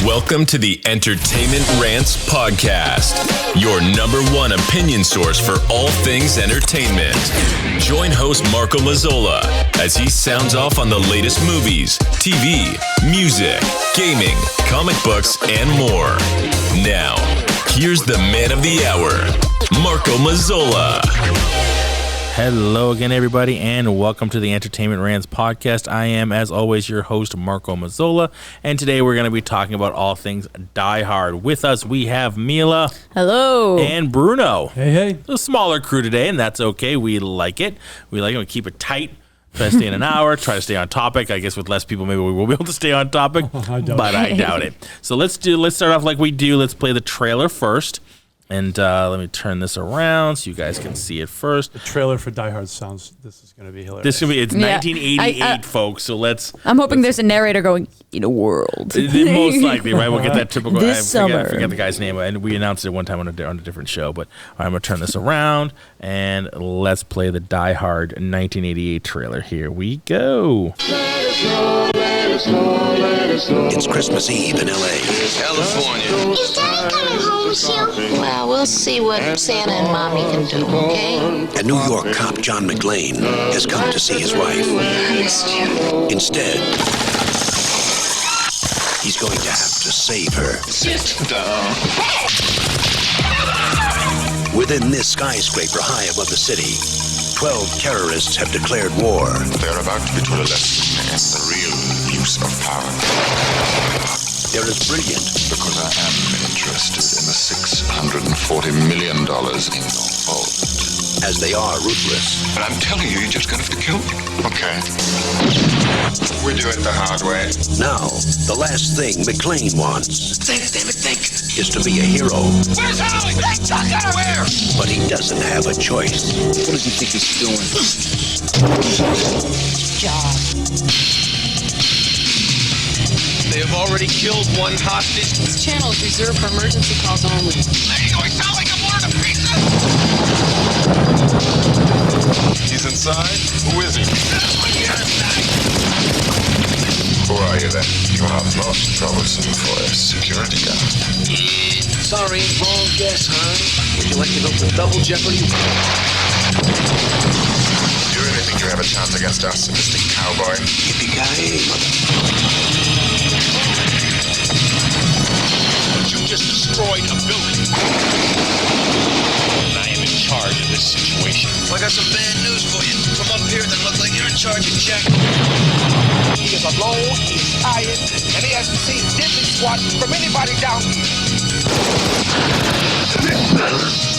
Welcome to the Entertainment Rants Podcast, your number one opinion source for all things entertainment. Join host Marco Mazzola as he sounds off on the latest movies, TV, music, gaming, comic books, and more. Now, here's the man of the hour, Marco Mazzola. Hello again, everybody, and welcome to the Entertainment Rants Podcast. I am, as always, your host, Marco Mazzola, and today we're going to be talking about all things Die Hard. With us, we have Mila. Hello. And Bruno. Hey, hey. A smaller crew today, and that's okay. We like it. We keep it tight. Try to stay in an hour. Try to stay on topic. I guess with less people, maybe we will be able to stay on topic, I doubt it. So let's start off like we do. Let's play the trailer first. And let me turn this around so you guys can see it first. The trailer for Die Hard this is going to be hilarious. It's 1988, folks, so I'm hoping there's a narrator going, in a world. Most likely, right? We'll get that typical, summer. I forget the guy's name, and we announced it one time on a different show, but I'm going to turn this around, and let's play the Die Hard 1988 trailer. Here we go. It's Christmas Eve in L.A. California. Is Daddy coming home soon? Well, we'll see what Santa and Mommy can do, okay? A New York cop, John McClane, has come to see his wife. I missed you. Instead, he's going to have to save her. Sit down. Within this skyscraper high above the city, 12 terrorists have declared war. They're about to be taught a lesson in the real use of power. They're as brilliant Because I am interested in the $640 million in your vault. as they are ruthless. But I'm telling you, you're just going to have to kill me. Okay. We do it the hard way. Now, the last thing McClane wants Think, David, think. is to be a hero, Where's Holly? Hey, Chuck, where? but he doesn't have a choice. What does he think he's doing? They have already killed one hostage. This channel is reserved for emergency calls only. Lady, do I sound like I'm one of the pieces? He's inside? Who is he? Who are you then? You are most troublesome for a security guard. Sorry, wrong guess, huh? Would you like to go for double jeopardy? You really think you have a chance against us, Mr. Cowboy? Yippee-ki-yay, mother. You just destroyed a building. I am in charge of this situation. Well, I got some bad news for you. From up here, that looks like you're in charge of Jack. He is alone, he is tired, and he hasn't seen diddly squat from anybody down here.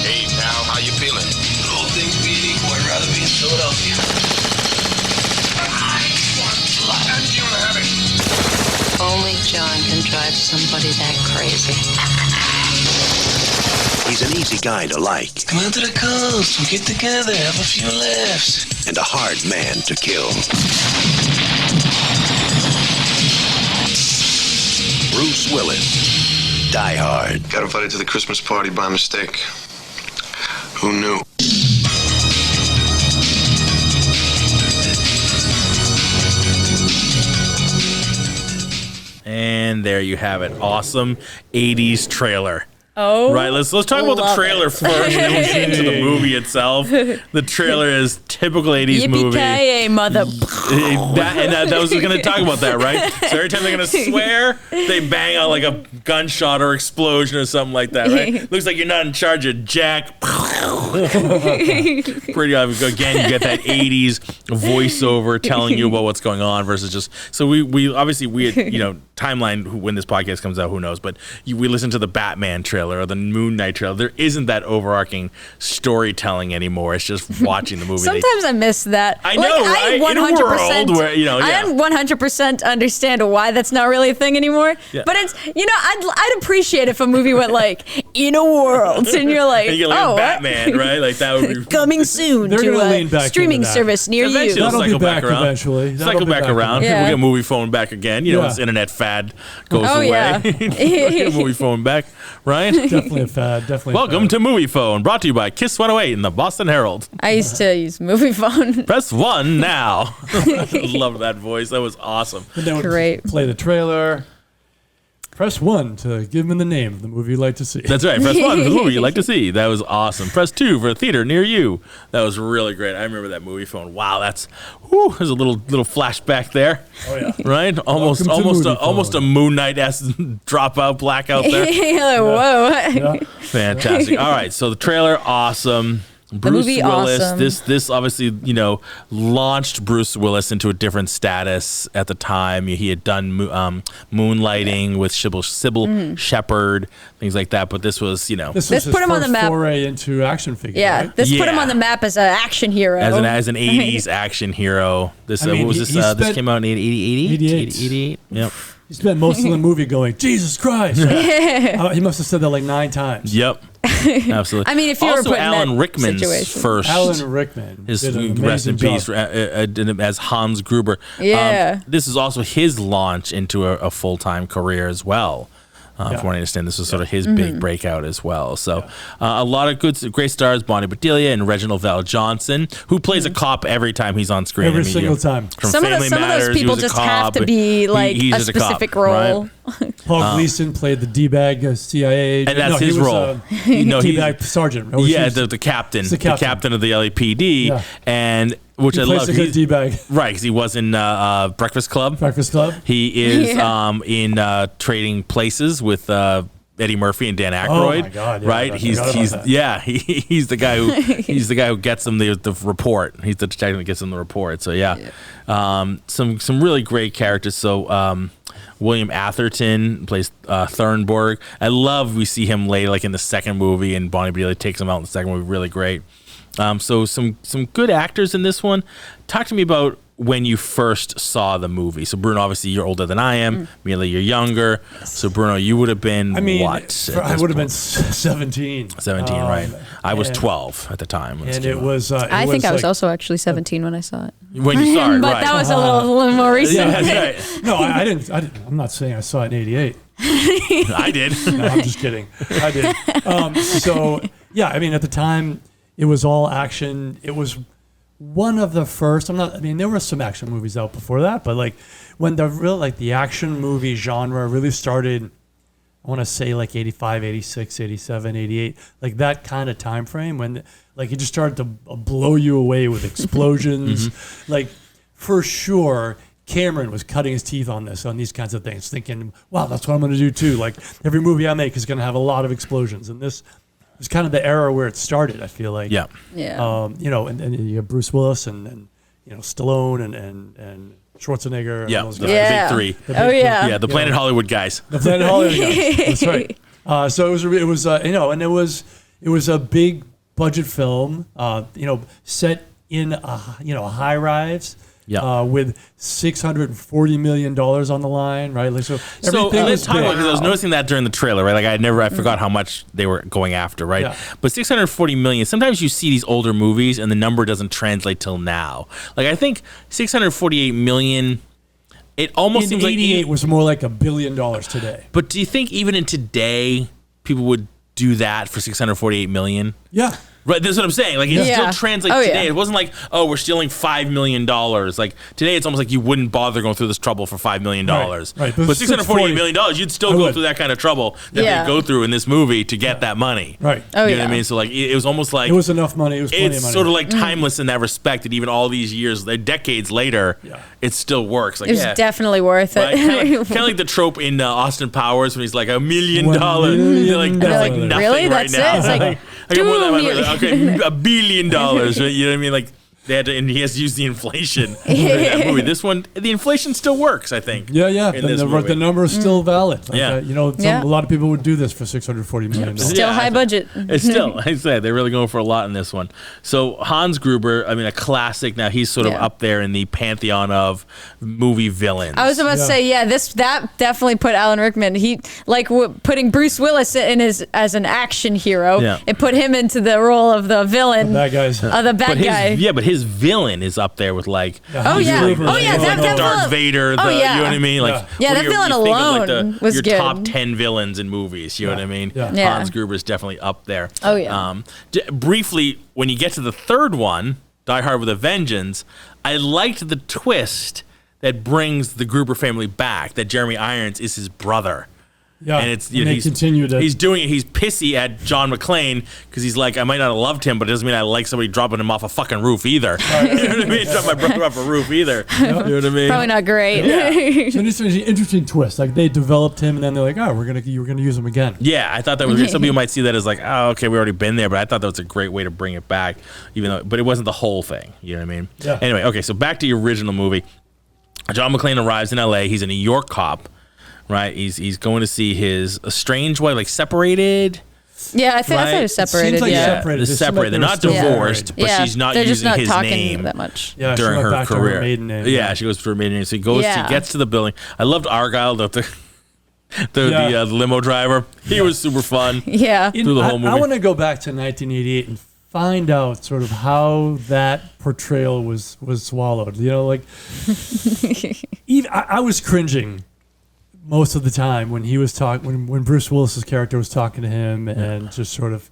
Hey, pal, how you feeling? All things being equal, I'd rather be in Philadelphia. And you have it. Only John can drive somebody that crazy. He's an easy guy to like Come out to the coast, we'll get together, have a few laughs. and a hard man to kill. Bruce Willis, Die Hard. Got invited to the Christmas party by mistake. Who knew? And there you have it. Awesome 80s trailer. Oh, Right, let's talk about the love trailer it. first and then we'll get into the movie itself. The trailer is typical 80s movie. Yippee-ki-yay, mother. That was going to talk about that, right? So every time they're going to swear, they bang out like a gunshot or explosion or something like that, right? Looks like you're not in charge of Jack. Pretty obvious. Again, you get that 80s voiceover telling you about what's going on versus just... So we obviously, timeline when this podcast comes out, who knows, but we listen to the Batman trailer or the Moon Knight trailer. There isn't that overarching storytelling anymore. It's just watching the movie. Sometimes I miss that. I know, right? In a world where, I 100% understand why that's not really a thing anymore. Yeah. But it's, I'd appreciate if a movie went like, in a world, and you're like, and you get like oh, Batman, right? Like that would be coming soon They're to gonna lean a back streaming into that. service near Eventually you. it'll That'll cycle be back back around. eventually. Cycle back around. Yeah. We'll get movie phone back again. Yeah. Once internet fad goes Oh, away. yeah. We'll get movie phone back, right? Definitely a fad. Definitely. Welcome to Movie Phone, brought to you by Kiss 108 and the Boston Herald. I used to use movie phone. Press 1 now. Love that voice. That was awesome. And then Great. Play the trailer. Press 1 to give him the name of the movie you'd like to see. That's right. Press 1 for the movie you'd like to see. That was awesome. Press 2 for a theater near you. That was really great. I remember that movie phone. Wow, there's a little flashback there. Oh yeah. Right? Almost a Moon Knight-esque dropout blackout there. Whoa. Yeah. Fantastic. All right, so the trailer, awesome. Bruce movie, Willis. awesome. This obviously, launched Bruce Willis into a different status at the time. He had done Moonlighting with Sybil Shepherd, things like that. But this was, This Let's was put his him on the first map. foray into action figures. Yeah, right? this put him on the map as an action hero. as an 80s action hero. This what was this? This came out in 88. Yep. He spent most of the movie going, Jesus Christ. He must have said that like 9 times. Yep. Absolutely. I mean, if you were also put in Alan that Rickman's situation. first. Alan Rickman. His did an rest in amazing peace job. as Hans Gruber. Yeah. This is also his launch into a full-time career as well. From what I understand, this was sort of his big breakout as well. So a lot of great stars, Bonnie Bedelia and Reginald Val Johnson, who plays a cop every time he's on screen. Every single time. From Some of Family Matters, those people he was a just have cop. to be like He's a just cop, specific role. right? Paul Gleason played the D-bag CIA agent. And that's he his was, role. D-bag sergeant. The captain. The captain of the LAPD. Yeah. And which He I plays love. a good D-bag. Right, because he was in Breakfast Club. Breakfast Club. He is in Trading Places with Eddie Murphy and Dan Aykroyd. Oh my God! Yeah, right? He's the guy who gets them the report. He's the detective that gets them the report. So some really great characters. So William Atherton plays Thornburg. I love we see him later, like in the second movie, and Bonnie Bedelia takes him out in the second movie. Really great. So some good actors in this one. Talk to me about when you first saw the movie. So Bruno, obviously you're older than I am. Mila, you're younger. So Bruno, you would have been what? I would have been 17. 17, right? I was 12 at the time. And it was. I think I was also actually 17 when I saw it. When you saw it, but right? that was a little more recent. Yeah, that's right. No, I didn't. I'm not saying I saw it in '88. I did. No, I'm just kidding. I did. I mean, at the time, it was all action. It was one of the first. There were some action movies out before that, but like when the action movie genre really started, I want to say like 85, 86, 87, 88, like that kind of time frame when like it just started to blow you away with explosions. Like for sure, Cameron was cutting his teeth on these kinds of things, thinking, wow, that's what I'm going to do too. Like every movie I make is going to have a lot of explosions, and this was kind of the era where it started, I feel like. Yeah. And you have Bruce Willis and Stallone and Schwarzenegger. And those guys. The big three. Yeah, the Planet Hollywood guys. The Planet Hollywood guys. That's right. So it was a big budget film, set in a high rise. With $640 million on the line, right? Like, so let's talk about, because I was noticing that during the trailer, right? Like I forgot how much they were going after, right? Yeah. But 640 million. Sometimes you see these older movies and the number doesn't translate till now. Like I think 648 million. It almost seems like 88 was more like $1 billion today. But do you think even in today people would do that for 648 million? Yeah. Right, that's what I'm saying. Like, it still translates today. Yeah. It wasn't like, we're stealing $5 million. Like, today it's almost like you wouldn't bother going through this trouble for $5 million. Right. But $648 million, you'd still go through that kind of trouble that they go through in this movie to get that money. Right. You know what I mean? So, like, it was almost like... It was enough money. It was plenty of money. It's sort of like timeless in that respect, that even all these years, decades later, it still works. Like, it was definitely worth it. Right? Kind of like the trope in Austin Powers when he's like, $1 million. You're like, $1 that's million. like nothing really? right That's now. it? It's like, I got more than $2 million. okay, $1 billion. Right? You know what I mean? Like they had to, and he has to use the inflation in that movie. This one, the inflation still works, I think. Yeah. The number is still valid. Like, yeah. A lot of people would do this for $640 million. Still high budget. It's still, like I said, they're really going for a lot in this one. So Hans Gruber, I mean, a classic. Now he's sort of up there in the pantheon of movie villains. I was about to say, that definitely put Alan Rickman. He putting Bruce Willis as an action hero. Yeah. It put him into the role of the villain. The bad guys. The bad guy. Yeah, but his villain is up there with like. Darth Vader. You know what I mean? Like, that villain alone was your good. top 10 villains in movies. You know what I mean? Yeah. Hans Gruber is definitely up there. Oh yeah. Briefly, when you get to the third one, Die Hard with a Vengeance, I liked the twist that brings the Gruber family back. That Jeremy Irons is his brother. Yeah, and it's and they continue to. He's doing it. He's pissy at John McClane because he's like, I might not have loved him, but it doesn't mean I like somebody dropping him off a fucking roof either. You know what I mean? Drop my brother off a roof either. You know what I mean? Probably not great. Yeah. So it's an interesting twist. Like they developed him, and then they're like, oh, we're gonna use him again. Yeah, I thought that was great. Some people might see that as like, oh, okay, we already been there, but I thought that was a great way to bring it back, but it wasn't the whole thing. You know what I mean? Yeah. Anyway, okay, so back to the original movie. John McClane arrives in L.A. He's a New York cop. Right, he's going to see his estranged wife, like separated. Yeah, I thought it was separated. It seems like separated. They're separated. They're not divorced, but she's not they're using just not his talking name that much. Yeah, during she went her back to career. her maiden name. Yeah, she goes to her maiden name. So he goes, he gets to the building. I loved Argyle, the limo driver. He was super fun. Yeah, through the whole movie. I want to go back to 1988 and find out sort of how that portrayal was swallowed. You know, like I was cringing most of the time when he was talking, when Bruce Willis's character was talking to him, and just sort of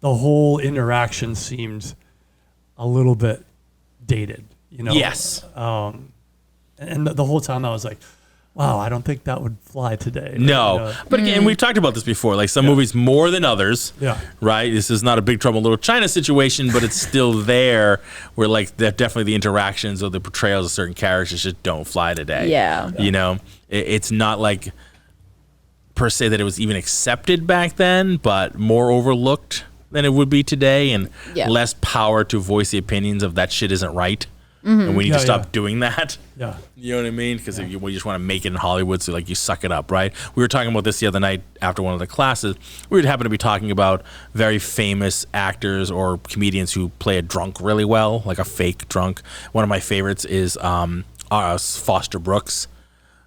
the whole interaction seemed a little bit dated, you know? Yes. And the whole time I was like, wow, I don't think that would fly today. No. You know? But again, we've talked about this before. Like some movies more than others. Yeah. Right? This is not a Big Trouble in Little China situation, but it's still there where like definitely the interactions or the portrayals of certain characters just don't fly today. Yeah. You know? It's not like per se that it was even accepted back then, but more overlooked than it would be today, and less power to voice the opinions of that shit isn't right. And we need to stop doing that. Yeah. You know what I mean? Because we just want to make it in Hollywood, so like you suck it up, right? We were talking about this the other night after one of the classes. We would happen to be talking about very famous actors or comedians who play a drunk really well, like a fake drunk. One of my favorites is Foster Brooks,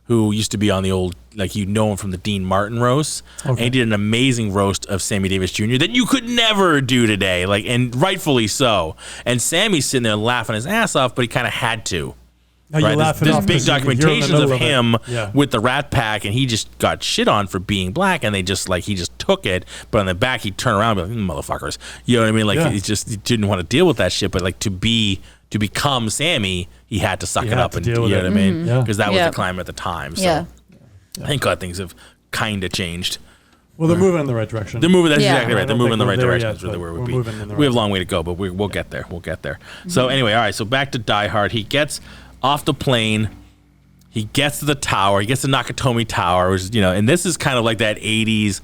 who used to be on the old, like you know him from the Dean Martin roast. Okay. And he did an amazing roast of Sammy Davis Jr. that you could never do today, like, and rightfully so. And Sammy's sitting there laughing his ass off, but he kind of had to. Now right? There's big documentations of him with the Rat Pack, and he just got shit on for being black, and he just took it. But on the back, he'd turn around and be like, motherfuckers. You know what I mean? Like, he didn't want to deal with that shit, but like to become Sammy, he had to suck it up and deal with it. You know what I mean? Because that was the climate at the time. So thank God things have kind of changed. Well, they're moving in the right direction. They're moving. That's exactly right. They're moving in the right direction. That's really where we'll we have a long way to go, but we'll get there. We'll get there. So anyway, all right. So back to Die Hard. He gets off the plane. He gets to the tower. He gets to Nakatomi Tower, which is, and this is kind of like that 80s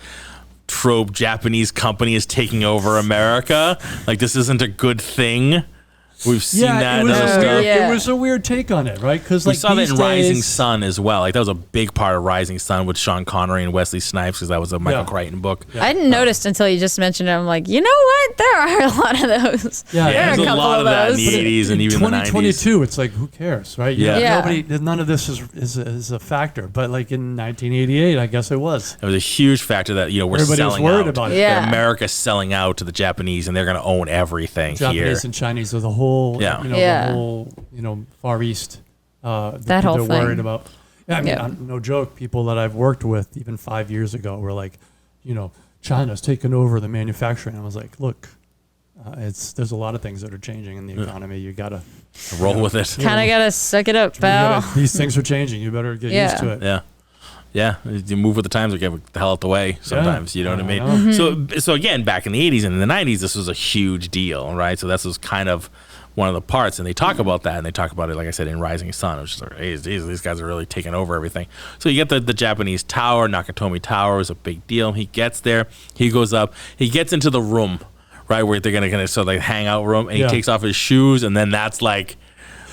trope. Japanese company is taking over America. Like this isn't a good thing. We've seen that in other stuff. It was a weird take on it, right? Because we saw that in Rising Sun as well. Like that was a big part of Rising Sun with Sean Connery and Wesley Snipes, because that was a Michael Crichton book. Yeah. I didn't notice until you just mentioned it. I'm like, you know what? There are a lot of those. There's a lot of that in the 80s and even the 90s. 2022, it's like, who cares, right? Yeah. None of this is a factor. But like in 1988, I guess it was. It was a huge factor that we're everybody selling was worried out. about it. That America's selling out to the Japanese, and they're going to own everything Japanese here. and Chinese are the whole. The whole, Far East. That whole thing. They're worried about. Yeah, I mean, no joke. People that I've worked with even 5 years ago were like, China's taken over the manufacturing. I was like, look, there's a lot of things that are changing in the economy. You gotta roll with it. Kind of gotta suck it up, pal. These things are changing. You better get used to it. Yeah, you move with the times or get the hell out the way sometimes, you know what I mean? Mm-hmm. So again, back in the 80s and in the 90s, this was a huge deal, right? So this was kind of one of the parts, and they talk about that, and they talk about it, like I said, in Rising Sun. It was just like, hey, these guys are really taking over everything. So you get the Japanese tower, Nakatomi Tower is a big deal. He gets there, he goes up, he gets into the room, right, where they're gonna sort of like hangout room, and he takes off his shoes, and then that's like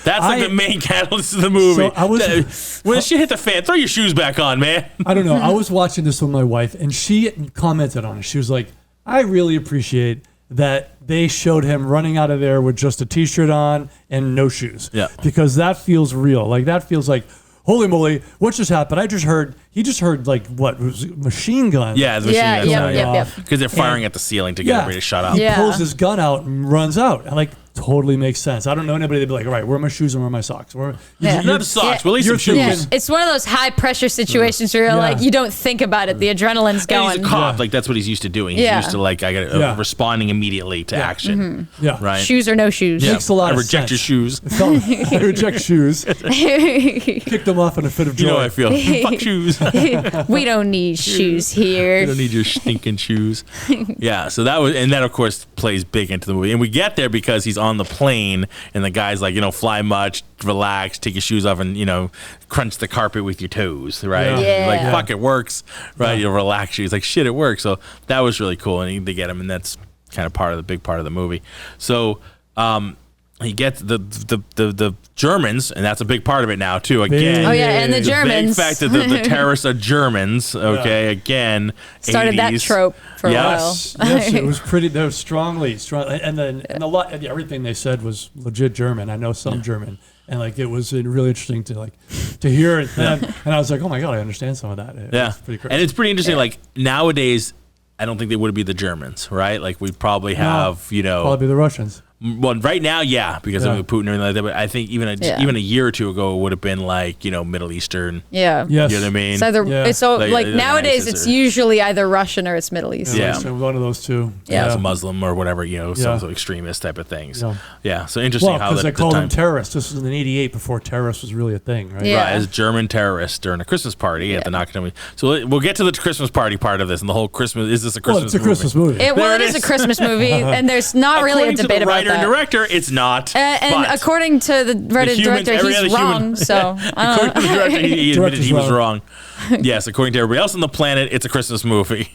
the main catalyst of the movie. So when shit hit the fan, throw your shoes back on, man. I don't know. I was watching this with my wife, and she commented on it. She was like, I really appreciate that they showed him running out of there with just a T-shirt on and no shoes. Yeah. Because that feels real. Like, that feels like, holy moly, what just happened? He just heard like, what, was it machine gun? Yeah, the machine gun. Yep. Because they're firing at the ceiling to get everybody to shut up. He pulls his gun out and runs out. And like, totally makes sense. I don't know anybody that'd be like, all right, where are my shoes and where are my socks? Not the socks, but at least some shoes. Yeah. It's one of those high pressure situations where you're like, you don't think about it. The adrenaline's going. And he's a cop. Like, that's what he's used to doing. He's used to, like, responding immediately to action. Yeah. Right? Shoes or no shoes. Makes a lot of reject sense. your shoes. I reject shoes. Kick them off in a fit of joy. You know how I feel. Fuck shoes. We don't need shoes here. You don't need your stinking shoes. Yeah, so that of course plays big into the movie. And we get there because he's on the plane and the guy's like, fly much, relax, take your shoes off and, crunch the carpet with your toes, right? Yeah. Like, fuck, it works, right? You relax. He's like, shit, it works. So that was really cool. And they get him, and that's kind of the big part of the movie. So, he gets the Germans, and that's a big part of it now too. Again, and the Germans. The big fact that the terrorists are Germans. Okay, again, started 80s. That trope for a while. Yes, it was pretty. They were strong, and a lot. Everything they said was legit German. I know some German, and like it was really interesting to hear it. And I was like, oh my god, I understand some of that. It was pretty crazy. And it's pretty interesting. Like nowadays, I don't think they would be the Germans, right? Like we'd probably have, probably the Russians. Well, right now, because of Putin and everything like that. But I think even a year or two ago, it would have been like Middle Eastern. Yeah. Yes. You know what I mean? It's either, so like nowadays, it's usually either Russian or it's Middle East. So one of those two. Yeah, it's a Muslim or whatever. Some extremist type of things. Yeah. So interesting how because they called them terrorists. This was in '88 before terrorists was really a thing, right? Yeah. Right, as German terrorists during a Christmas party at the Nakatomi. So we'll get to the Christmas party part of this and the whole Christmas. Is this a Christmas movie? It's a Christmas movie. It is a Christmas movie, and there's not really a debate about that. According to the writer and director, it's not. And according to the director, he's wrong. So according to the director, he admitted he was wrong. Yes, according to everybody else on the planet, it's a Christmas movie.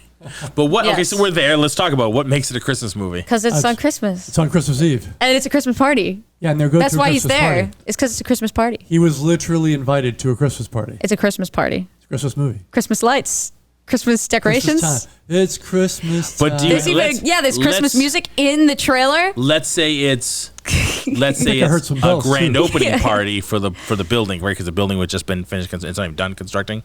But what? Okay, so we're there. Let's talk about what makes it a Christmas movie. Because it's on Christmas. It's on Christmas Eve. And it's a Christmas party. Yeah, and they're going. That's why he's there. Party. It's because it's a Christmas party. He was literally invited to a Christmas party. It's a Christmas party. It's a Christmas movie. Christmas lights. Christmas decorations. It's Christmas time. But there's Christmas music in the trailer. Let's say it's a grand opening party for the building, right? Because the building was just been finished. It's not even done constructing.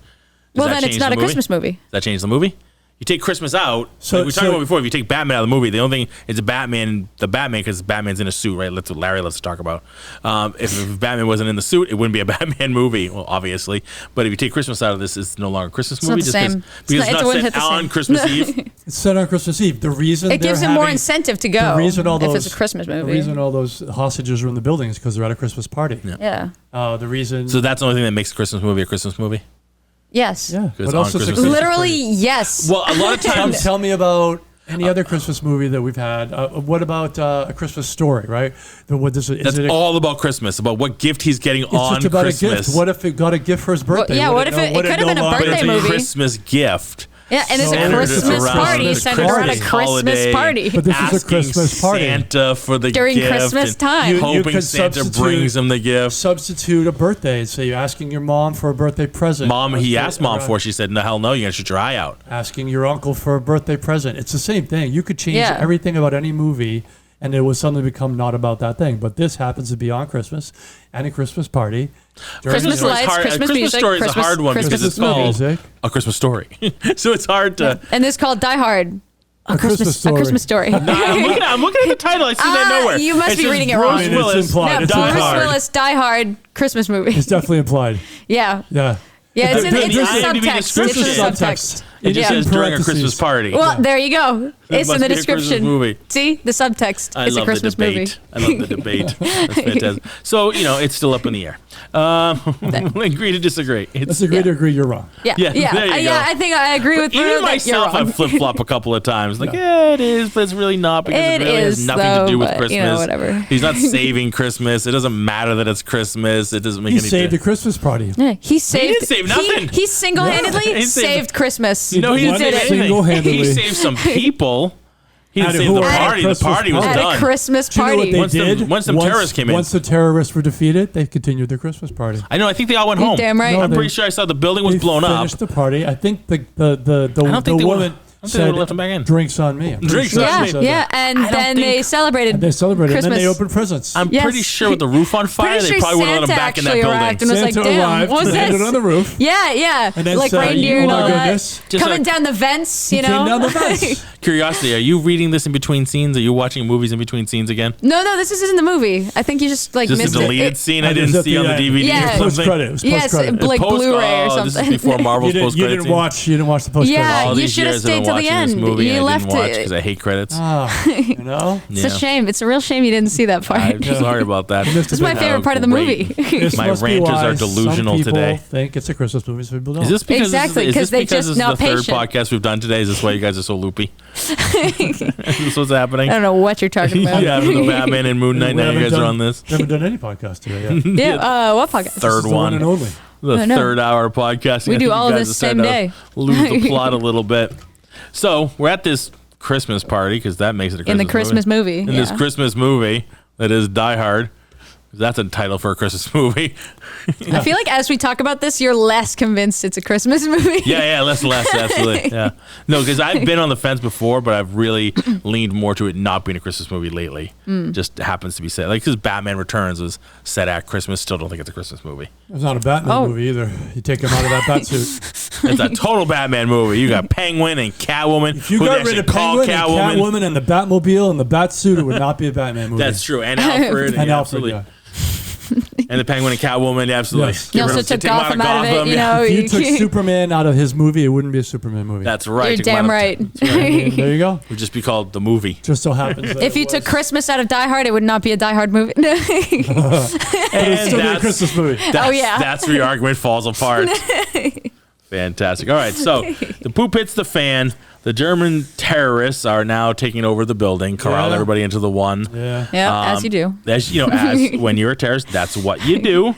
Well, then it's not a Christmas movie. Does that change the movie? You take Christmas out. So like we talked about before. If you take Batman out of the movie, the only thing it's Batman because Batman's in a suit, right? That's what Larry loves to talk about. If Batman wasn't in the suit, it wouldn't be a Batman movie. Well, obviously, but if you take Christmas out of this, it's no longer a Christmas movie. It's not the same. Because it's not set on Christmas Eve. It's set on Christmas Eve. The reason it gives him more incentive to go. If it's a Christmas movie. The reason all those hostages are in the building is because they're at a Christmas party. Yeah. The reason. So that's the only thing that makes a Christmas movie a Christmas movie. Yes. Yeah. What else is literally yes. Well, a lot of times. Tell me about any other Christmas movie that we've had. What about A Christmas Story? Right. That's all about Christmas. About what gift he's getting on just about Christmas. A gift. What if it got a gift for his birthday? Well, what if it could have been a birthday movie? A Christmas gift. Yeah, and it's a Christmas party centered around a Christmas party. But this is a Christmas party. Santa for the during gift Christmas time. Hoping Santa brings him the gift. Substitute a birthday. So you're asking your mom for a birthday present. He asked mom for it. She said, no, hell no, you're going to shoot your eye out. Asking your uncle for a birthday present. It's the same thing. You could change everything about any movie and it would suddenly become not about that thing. But this happens to be on Christmas and a Christmas party. Christmas lights, Christmas music. Story is a hard one because it's called A Christmas Story. So it's hard to... And this is called Die Hard. A Christmas Story. No, I'm looking at the title. I see that nowhere. You must be reading it wrong. Bruce Willis, Bruce Willis, Die Hard, Christmas movie. It's definitely implied. Yeah. Yeah. Yeah, it's in the subtext. It just says during a Christmas party. Well, there you go. It's in the description. See, the subtext. It's a Christmas movie. I love the debate. That's fantastic. So, it's still up in the air. Agree to disagree. Let's agree to agree you're wrong. Yeah. There you go. I think I agree with even myself. I've flip-flop a couple of times. Like, it is, but it's really not because it really has nothing to do with Christmas. Whatever. He's not saving Christmas. It doesn't matter that it's Christmas. It doesn't make any sense. He saved a Christmas party. Yeah, he didn't save nothing. He single-handedly saved Christmas. No, he did it. Single-handedly. He saved some people. He didn't save the party. The party was done. At a Christmas party. Once the terrorists came in. Once the terrorists were defeated, they continued their Christmas party. I know. I think they all went home. Damn right. I'm pretty sure I saw the building was blown up. They finished the party. I think the woman... said, left him back in. "Drinks on me." Drinks on Yeah, me. yeah, and then they celebrated. And they celebrated, Christmas. and then they opened presents. I'm pretty sure with the roof on fire, Pretty they sure probably would have let him Santa back in that actually building. arrived and was like, Santa "Damn, arrived, what was landed this?" on the roof. Yeah, And then like said, reindeer and "Oh all my that. goodness." Just Coming like- down the vents, you know. Came down the vents. Curiosity, are you reading this in between scenes? Are you watching movies in between scenes again? No, this isn't the movie. I think you just like Just a missed deleted it. scene I It was didn't at see on the DVD Yeah. or Post something? credit. It was post Yes, credit. like Post- Blu-ray or oh, something. This is before Marvel's You post-credit didn't scene. watch. You didn't watch the post credit. Yeah. All you these should have years I've been stayed till the watching this end. movie You and I left didn't watch it. because I hate credits. You know. It's a shame. It's a real shame you didn't see that part. I'm sorry about that. This is my favorite part of the movie. This My must be ranters why are delusional some people today. think it's a Christmas movie, some people don't. Is this because Exactly, this 'cause is they because just this is the not third patient. podcast we've done today? Is this why you guys are so loopy? Is this what's happening? I don't know what you're talking about. Yeah, after the Batman and Moon Knight, We now you haven't guys are done- on this. We haven't done any podcast today yet. Yeah, what podcast? This is Third the one and one. only. The I know. third hour podcast. We I do think all you of guys this are starting same to lose the plot a little bit. So we're at this Christmas party because that makes it a Christmas In the Christmas movie. In this Christmas movie that is Die Hard. That's a title for a Christmas movie. I feel like as we talk about this, you're less convinced it's a Christmas movie. Yeah, less, absolutely. Yeah. No, because I've been on the fence before, but I've really leaned more to it not being a Christmas movie lately. Just happens to be set. Like, because Batman Returns was set at Christmas. Still don't think it's a Christmas movie. It's not a Batman movie either. You take him out of that bat suit. It's a total Batman movie. You got Penguin and Catwoman. If you who they got rid of actually call Penguin and Catwoman and the Batmobile and the bat suit, it would not be a Batman movie. That's true. And Alfred. And yeah, Alfred, absolutely. yeah. And the Penguin and Catwoman, absolutely. Yes. You also took Gotham out of it, you know. If you took Superman out of his movie, it wouldn't be a Superman movie. That's right. You're Took him damn out right. of- There you go. It would just be called The Movie. Just so happens that If you took Christmas out of Die Hard, it would not be a Die Hard movie. but it's still be a Christmas movie. Oh, yeah. That's where your argument falls apart. Fantastic. All right, so the poop hits the fan. The German terrorists are now taking over the building, corral everybody into the one. Yeah. Yeah, as you do. As you know, as when you're a terrorist, that's what you do.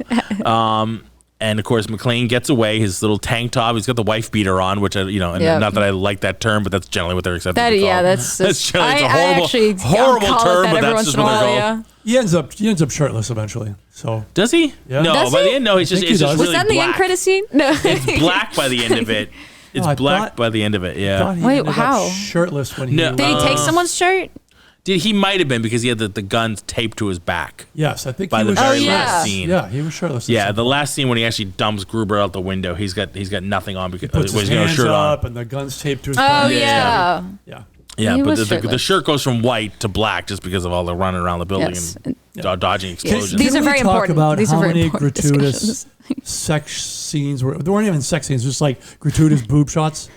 And of course, McClane gets away. His little tank top. He's got the wife beater on, which and Yep. not that I like that term, but that's generally what they're accepting. That, to call yeah, it. that's generally it's a I horrible, actually horrible call it term, that but every that's once just in a what they're while, called. yeah. He ends up shirtless eventually. So Does he? Yeah. No, Does by he? the end, no. He's just I think it's he just does. really Was that in the end black. credit scene? No. It's black by the end of it. It's No, I black thought- by the end of it. Yeah. thought he Wait, ended up how? shirtless when he No, Did he take someone's shirt? He might have been because he had the guns taped to his back. Yes, I think By he the was very yeah. last scene. Yeah, he was shirtless. Yeah, the last scene when he actually dumps Gruber out the window, he's got nothing on because puts he's his got no hands shirt up on. and the gun's taped to his Oh, back. yeah. Yeah. Yeah, He but was the shirtless. shirt goes from white to black just because of all the running around the building Yes. and dodging Can, explosions. These can are we very talk important. about These are how very many important gratuitous discussions. sex scenes were? There weren't even sex scenes, just like gratuitous boob shots.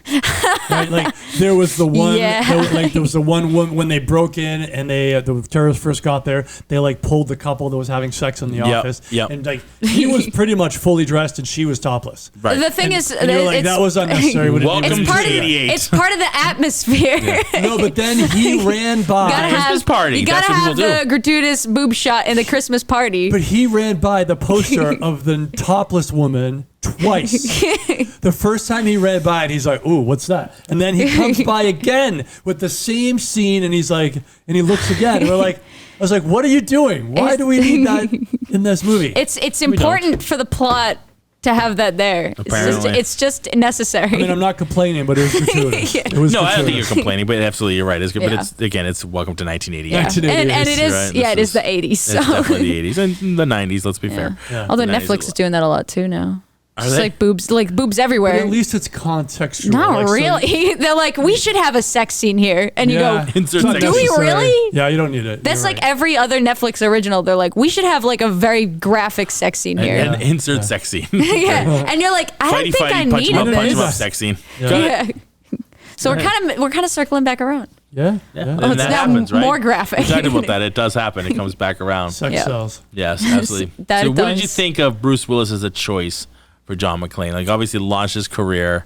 Right? Like there was the one. Yeah. There was the one woman when they broke in and the terrorists first got there. They like pulled the couple that was having sex in the office. yep. And like he was pretty much fully dressed and she was topless. Right. The thing is, And you're like, it's, that was unnecessary. We didn't Welcome even it's to part of do that. 88. it's part of the atmosphere. No, but then he ran by. Gotta Christmas have, party. You That's gotta what have people the gratuitous boob shot in the Christmas party. But he ran by the poster of the topless woman twice. The first time he ran by it, he's like, "Ooh, what's that?" And then he comes by again with the same scene, and he's like, and he looks again, and I was like, "What are you doing? Why do we need that in this movie?" It's We don't. important for the plot to have that there. Apparently. It's just necessary. I mean, I'm not complaining, but it was gratuitous. Yeah. It was No, I don't think gratuitous. you're complaining, but absolutely you're right. It's good, but Yeah. it's again, it's welcome to 1988. yeah. 1988 and it is right? yeah, it This is the 80s. It's So. definitely the 80s and the 90s. Let's be fair. Yeah. Although The 90s Netflix is doing that a lot too now. Are Just they? like boobs But everywhere. at least it's contextual. Not Like, so- really. They're like, we should have a sex scene here, and you Yeah. go, Insert It's not sex Do we necessary. really? Yeah, you don't need it. that's You're like right. every other Netflix original. They're like, we should have like a very graphic sex scene here. And insert sex scene. yeah, and you're like, I don't Fighty, think I fighty, punch him up, needed punch him up, this. sex scene. Yeah. So we're kind of circling back around. Yeah. And Oh, it's that now happens, right? more graphic. We talked about that. It does happen. It comes back around. Sex Yeah. sells. Yes, absolutely. That so it what did you does. think of Bruce Willis as a choice for John McClane? Like, obviously launched his career.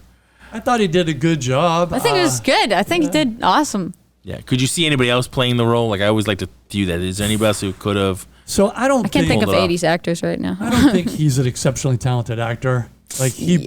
I thought he did a good job. I think it was good. I think he did awesome. Yeah. Could you see anybody else playing the role? Like, I always like to view that. Is there anybody else who could have? So I don't I can't think of Hold it up. 80s actors right now. I don't think he's an exceptionally talented actor. Like he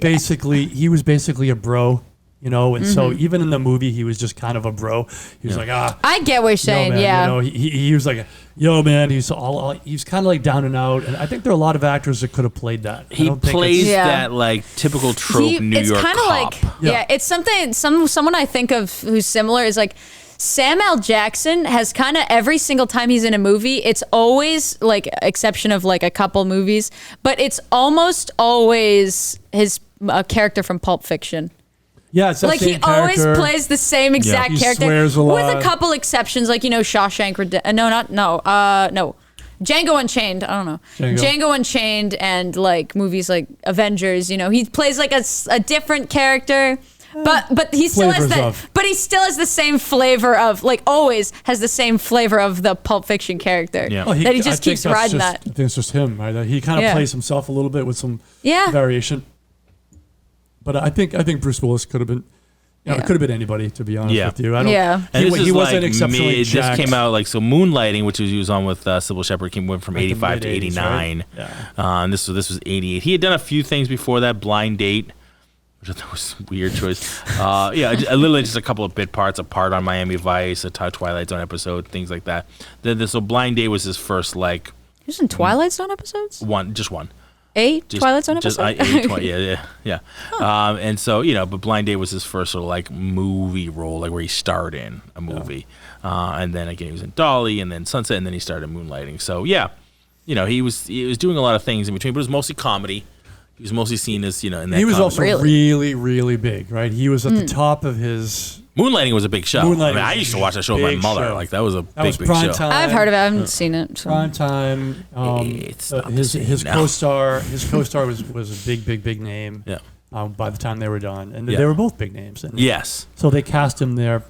was basically a bro. you know, and so even in the movie, he was just kind of a bro. He was like, I get what you're saying, man, yeah. You know, he was like, yo, man, he's kind of like down and out, and I think there are a lot of actors that could have played that. He plays that like typical trope New York kind of cop. like, it's something. Someone I think of who's similar is like Sam L. Jackson has kind of every single time he's in a movie, it's always like exception of like a couple movies, but it's almost always his character from Pulp Fiction. Yeah, it's that like same he always character. plays the same exact He character swears a lot. with a couple exceptions, like Shawshank Redemption. No, Django Unchained. I don't know. Django Unchained and like movies like Avengers. He plays like a different character. But he still has that. But he still has the same flavor of like always has the same flavor of the Pulp Fiction character. Yeah. Well, he just keeps riding that. I think it's just him, right? He kind of plays himself a little bit with some variation. But I think Bruce Willis could have been. It could have been anybody, to be honest with you. And he wasn't exceptionally jacked. This came out like Moonlighting, which he was on with Sybil Shepherd, went from 85 to 89. Right? Yeah. And this was 88. He had done a few things before that. Blind Date, which I thought was a weird choice. Literally just a couple of bit parts, a part on Miami Vice, a Twilight Zone episode, things like that. So Blind Date was his first like. He was in Twilight Zone episodes? Just one. Twilight Zone episode? Yeah. Huh. And so, but Blind Date was his first sort of like movie role, like where he starred in a movie. And then again, he was in Dolly and then Sunset and then he started Moonlighting. So yeah, he was doing a lot of things in between, but it was mostly comedy. He was mostly seen as, in that He was comedy. also really, really big, right? He was at the top of his... Moonlighting was a big show. I used to watch that show with my mother. Show. Like that was a big prime show. Time. I've heard of it. I haven't seen it. So. Prime time. His co-star was a big name. Yeah. By the time they were done, and they were both big names. And yes. So they cast him there.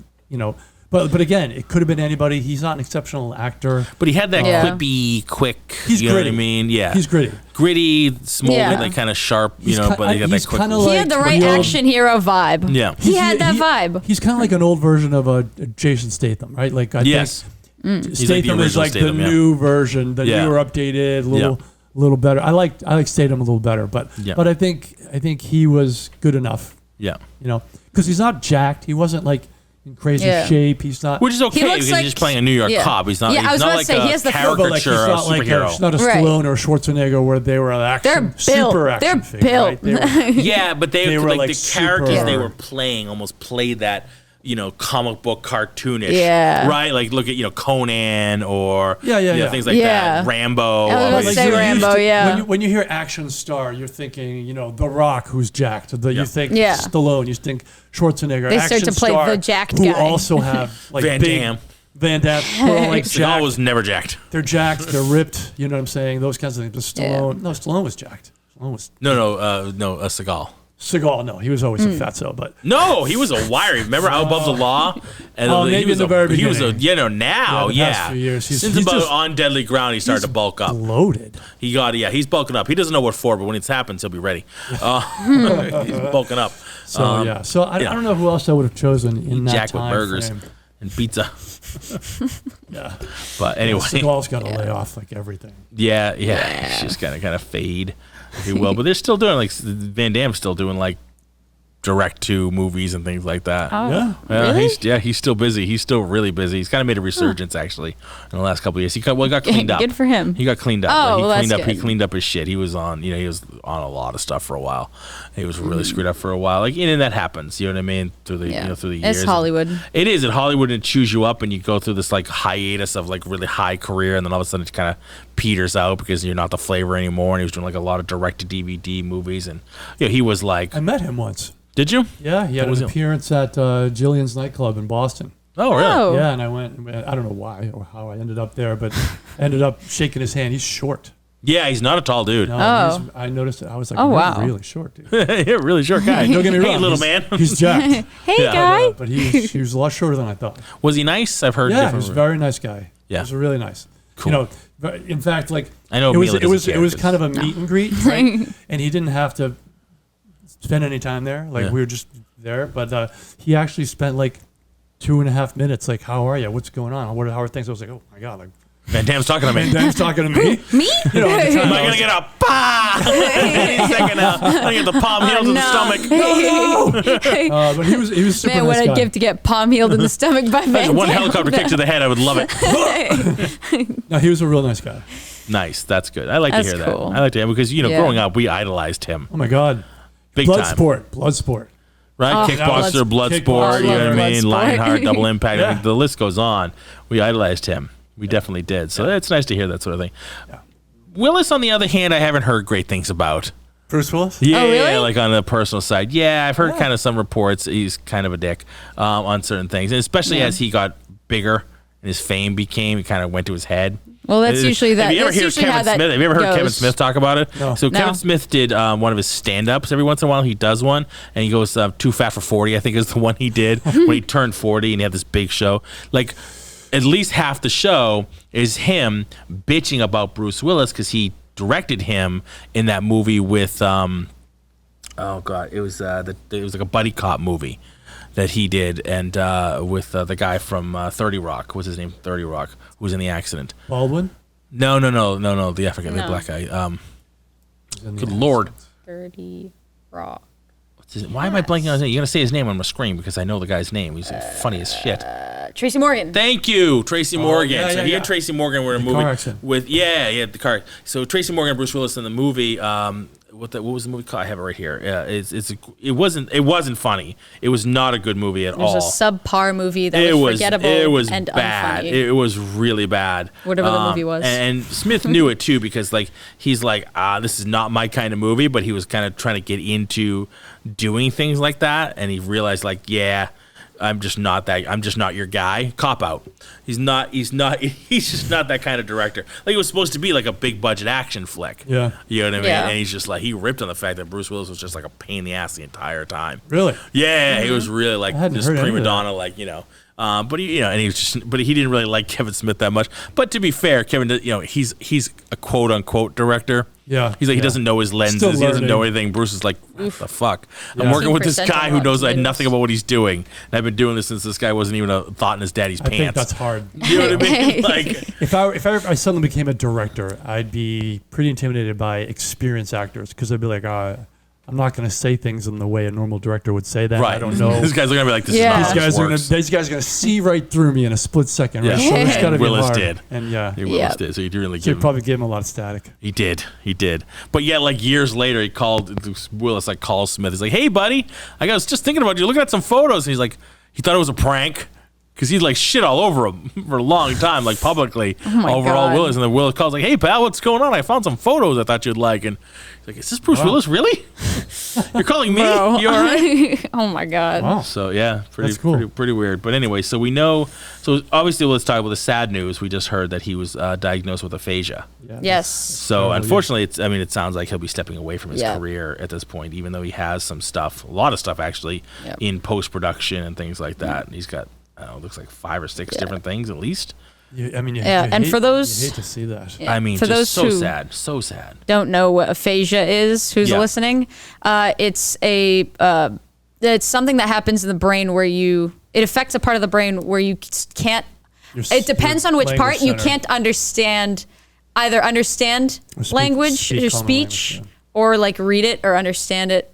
But again, it could have been anybody. He's not an exceptional actor. But he had that quippy, quick. He's you know gritty. what I mean? Yeah. He's gritty, small, like kind of sharp. But he got that quick. He had the right action hero vibe. Yeah. He had that vibe. He's kind of like an old version of a Jason Statham, right? Like I think Statham is like the new version, the newer, updated, little better. I like Statham a little better, but I think he was good enough. Yeah. Because he's not jacked. He wasn't like in crazy shape. He's not. Which is okay because he's just playing a New York cop. He's not. Yeah, I was not about like to say, a he has the caricature but of superhero. He's not a Stallone or Schwarzenegger where they were action, super action. They're figure, built. Right? Yeah, but they were like the characters super, they were playing almost played that. Comic book cartoonish, right? Like look at Conan or things like that. Rambo. I was about to say Rambo. When you hear action star, you're thinking The Rock, who's jacked. You think Stallone. You think Schwarzenegger. They action start to play star, the jacked who guy. also have like Van Damme. They're all like jacked. was never jacked. They're jacked. They're ripped. You know what I'm saying? Those kinds of things. But Stallone, Stallone was jacked. Stallone was Seagal. Seagal, no, he was always a fatso, but no, he was a wiry. Remember Out Above the Law? And maybe he was in the very He was beginning. Now, the past few years, Since about just, On Deadly Ground, he started to bulk up. Bloated. He's bulking up. He doesn't know what for, but when it happens, he'll be ready. He's bulking up. So I don't know who else I would have chosen in that Jack time with burgers frame. and pizza. Yeah, but anyway, Seagal's got to lay off like everything. Yeah. It's just kind of fade, if you will. But they're still doing Van Damme's still doing direct to movies and things like that. Oh, really? He's still busy. He's still really busy. He's kind of made a resurgence actually in the last couple of years. He got cleaned up. Good for him. He got cleaned up. Oh, he cleaned up. good. He cleaned up his shit. He was on. He was on a lot of stuff for a while. He was really screwed up for a while. And that happens. You know what I mean? Through the through the years. It's Hollywood. It is at Hollywood, and it chews you up, and you go through this hiatus of really high career, and then all of a sudden it kind of peters out because you're not the flavor anymore. And he was doing a lot of direct to DVD movies, and he was like. I met him once. Did you? Yeah, he had an appearance at Jillian's nightclub in Boston. Oh, really? Oh. Yeah, and I went. I don't know why or how I ended up there, but ended up shaking his hand. He's short. Yeah, he's not a tall dude. No, I noticed it. I was like, wow. really short, dude. Yeah, really short guy. Don't get me wrong. Hey, little man. He's jacked. Hey, guy. But he was a lot shorter than I thought. Was he nice? I've heard. Yeah, he was a very nice guy. Yeah, he was really nice. Cool. In fact, I know it was kind of a meet and greet, right? And he didn't have to spend any time there. We were just there, but he actually spent 2.5 minutes. How are you? What's going on? How are things? I was like, oh my god, Van Damme's talking to me. Van Damme's talking to me. Me? You know, at the time, Am I gonna get a bah any second now? I get the palm healed in the stomach. But he was super Man, nice what I'd guy. give to get palm healed in the stomach by Van There's Damme. one helicopter kick to the head. I would love it. No, he was a real nice guy. Nice. That's good. I like to That's hear cool. that. I like to hear because Yeah. growing up we idolized him. Oh my God. Big time. Blood sport. Right? Oh, Kickboxer, Bloodsport, you know what I mean? Bloodsport. Lionheart, Double Impact. I Yeah. mean, the list goes on. We idolized him. We definitely did. So it's nice to hear that sort of thing. Yeah. Willis, on the other hand, I haven't heard great things about. Bruce Willis? Yeah, Oh, really? like on the personal side. Yeah, I've heard kind of some reports. He's kind of a dick on certain things, and especially as he got bigger and his fame became, it kind of went to his head. Well, that's usually that. Have you ever That's heard usually how Kevin that Smith? Have you ever heard Kevin goes. Smith talk about it? No. So No. Kevin Smith did one of his stand-ups. Every once in a while, he does one, and he goes "Too Fat for 40." I think is the one he did when he turned 40, and he had this big show. Like, at least half the show is him bitching about Bruce Willis because he directed him in that movie with oh god, it was like a buddy cop movie that he did, and with the guy from 30 Rock. What's his name? 30 Rock, who was in the accident. Baldwin? No, the African, the No. black guy. Good Lord. 30 Rock. Why am I blanking on his name? You're going to say his name on my screen because I know the guy's name. He's funny as shit. Tracy Morgan. Thank you, Tracy Morgan. yeah, So yeah, he yeah. and Tracy Morgan were in a The movie car accident. with the car. So Tracy Morgan and Bruce Willis in the movie. What was the movie called? I have it right here. It wasn't funny. It was not a good movie at It was all. a subpar movie that was forgettable It was and bad. unfunny. It was really bad. Whatever the movie was. And Smith knew it too because he's like, this is not my kind of movie, but he was kind of trying to get into doing things like that, and he realized I'm just not your guy. Cop out. He's just not that kind of director. Like, it was supposed to be like a big budget action flick. Yeah. You know what I mean? Yeah. And he's just he ripped on the fact that Bruce Willis was just like a pain in the ass the entire time. Really? Yeah, he was really like hadn't this heard any of prima that. donna, but he, and he was just, but he didn't really like Kevin Smith that much. But to be fair, Kevin, he's a quote unquote director. Yeah. He's like, he yeah. doesn't know his lenses. Still He doesn't know learning. anything. Bruce is like, what the fuck? Yeah. I'm working with this 15% guy who on knows Rotten nothing about what he's doing. And I've been doing this since this guy wasn't even a thought in his daddy's I think pants. that's hard. You know what I mean? Like, If I suddenly became a director, I'd be pretty intimidated by experienced actors because I'd be like, I'm not going to say things in the way a normal director would say that. right. I don't know. These guys are going to be like, this Yeah. is not how this works. These guys are gonna see right through me in a split second. Right? Yeah. So it's gotta be Willis hard. did. And yeah, He Willis Yep. did. So you really so give it him. probably gave him a lot of static. He did. But yeah, like years later, he called Willis. Calls Smith. He's like, "Hey, buddy, I was just thinking about you. Looking at some photos." And he's like, he thought it was a prank because he'd like shit all over him for a long time, like publicly over all God. Willis. And then Willis calls like, "Hey, pal, what's going on? I found some photos I thought you'd like." And he's like, "Is this Bruce Willis? Really? You're calling me? Bro. You all right?" Oh my God. Wow. So yeah, That's cool. pretty weird. But anyway, so we know. So obviously, let's talk about the sad news. We just heard that he was diagnosed with aphasia. Yeah. Yes. So unfortunately, it sounds like he'll be stepping away from his Yeah. career at this point, even though he has some stuff, a lot of stuff actually, Yep. in post production and things like that. And he's got, I don't know, looks like 5 or 6 different things at least. You and hate, for those- you hate to see that. Yeah. I mean, For just those so who- sad. Don't know what aphasia is, who's Yeah. listening. It's something that happens in the brain where it affects a part of the brain where you can't, it depends on which part you can't either understand Or speak- language speak or common speech language, or like read it or understand it.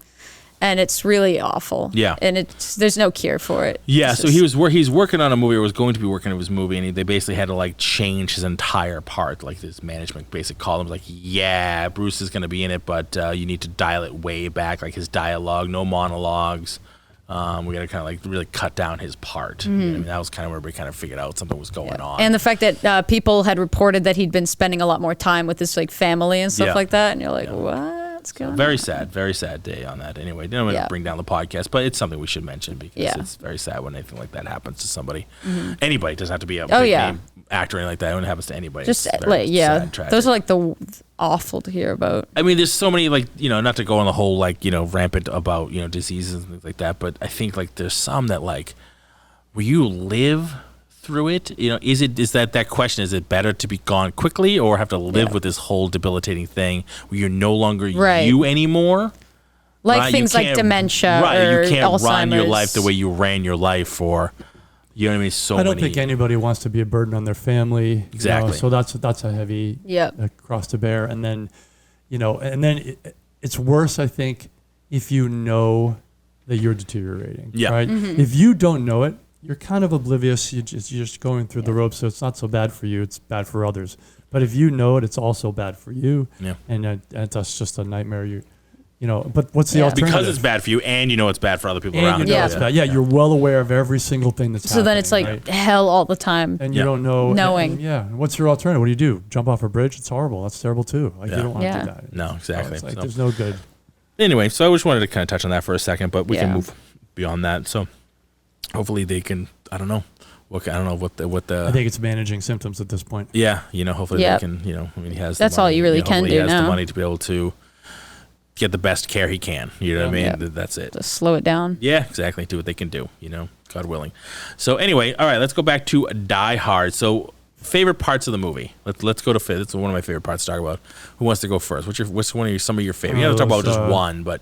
And it's really awful. Yeah. And there's no cure for it. Yeah, It's so just- he's working on a movie, or was going to be working on his movie, and they basically had to like change his entire part. Like this management basically called him like, yeah, Bruce is going to be in it, but you need to dial it way back, like his dialogue, no monologues. We got to kind of like really cut down his part. You know what I mean, that was kind of where we kind of figured out something was going on. And the fact that people had reported that he'd been spending a lot more time with his like family and stuff Yeah. like that, and you're like, what's going on? very sad day on that. Anyway, don't want to Yeah. bring down the podcast, but it's something we should mention because Yeah. it's very sad when anything like that happens to somebody. Anybody, it doesn't have to be a Oh, big yeah. name actor or anything like that. When it happens to anybody, Just it's very sad, tragic. those are like the awful to hear about. I mean, there's so many, like, not to go on the whole, like, rampant about, diseases and things like that, but I think, like, there's some that, like, where you live through it, is that question, is it better to be gone quickly or have to live with this whole debilitating thing where you're no longer you anymore? Like right? things like dementia right, or you can't Alzheimer's. run your life the way you ran your life for You know what I mean? So I don't many. think anybody wants to be a burden on their family. Exactly. So that's a heavy cross to bear. And then, it's worse, I think, if you know that you're deteriorating. Yeah. Right. Mm-hmm. If you don't know it, you're kind of oblivious. You're just going through the ropes. So it's not so bad for you. It's bad for others. But if you know it, it's also bad for you. Yeah. And that's just a nightmare. But what's the alternative? Because it's bad for you, and you know it's bad for other people around you. you. It's bad. Yeah, you're well aware of every single thing that's happening. So then it's like right? hell all the time. And you don't know. Knowing. What's your alternative? What do you do? Jump off a bridge? It's horrible. That's terrible too. Like you don't want to do that. No, exactly. It's like, there's no good. Anyway, so I just wanted to kind of touch on that for a second, but we can move beyond that. So hopefully they can. I don't know what the. I think it's managing symptoms at this point. Yeah, hopefully they can. I mean, he has. That's the money, all you really can hopefully do he has now. the money to be able to get the best care he can. You know what I mean? Yeah. That's it. Just slow it down. Yeah, exactly. Do what they can do. God willing. So anyway, all right, let's go back to Die Hard. So favorite parts of the movie. Let's go to fifth. It's one of my favorite parts to talk about. Who wants to go first? What's some of your favorite? You don't have to talk about just one, but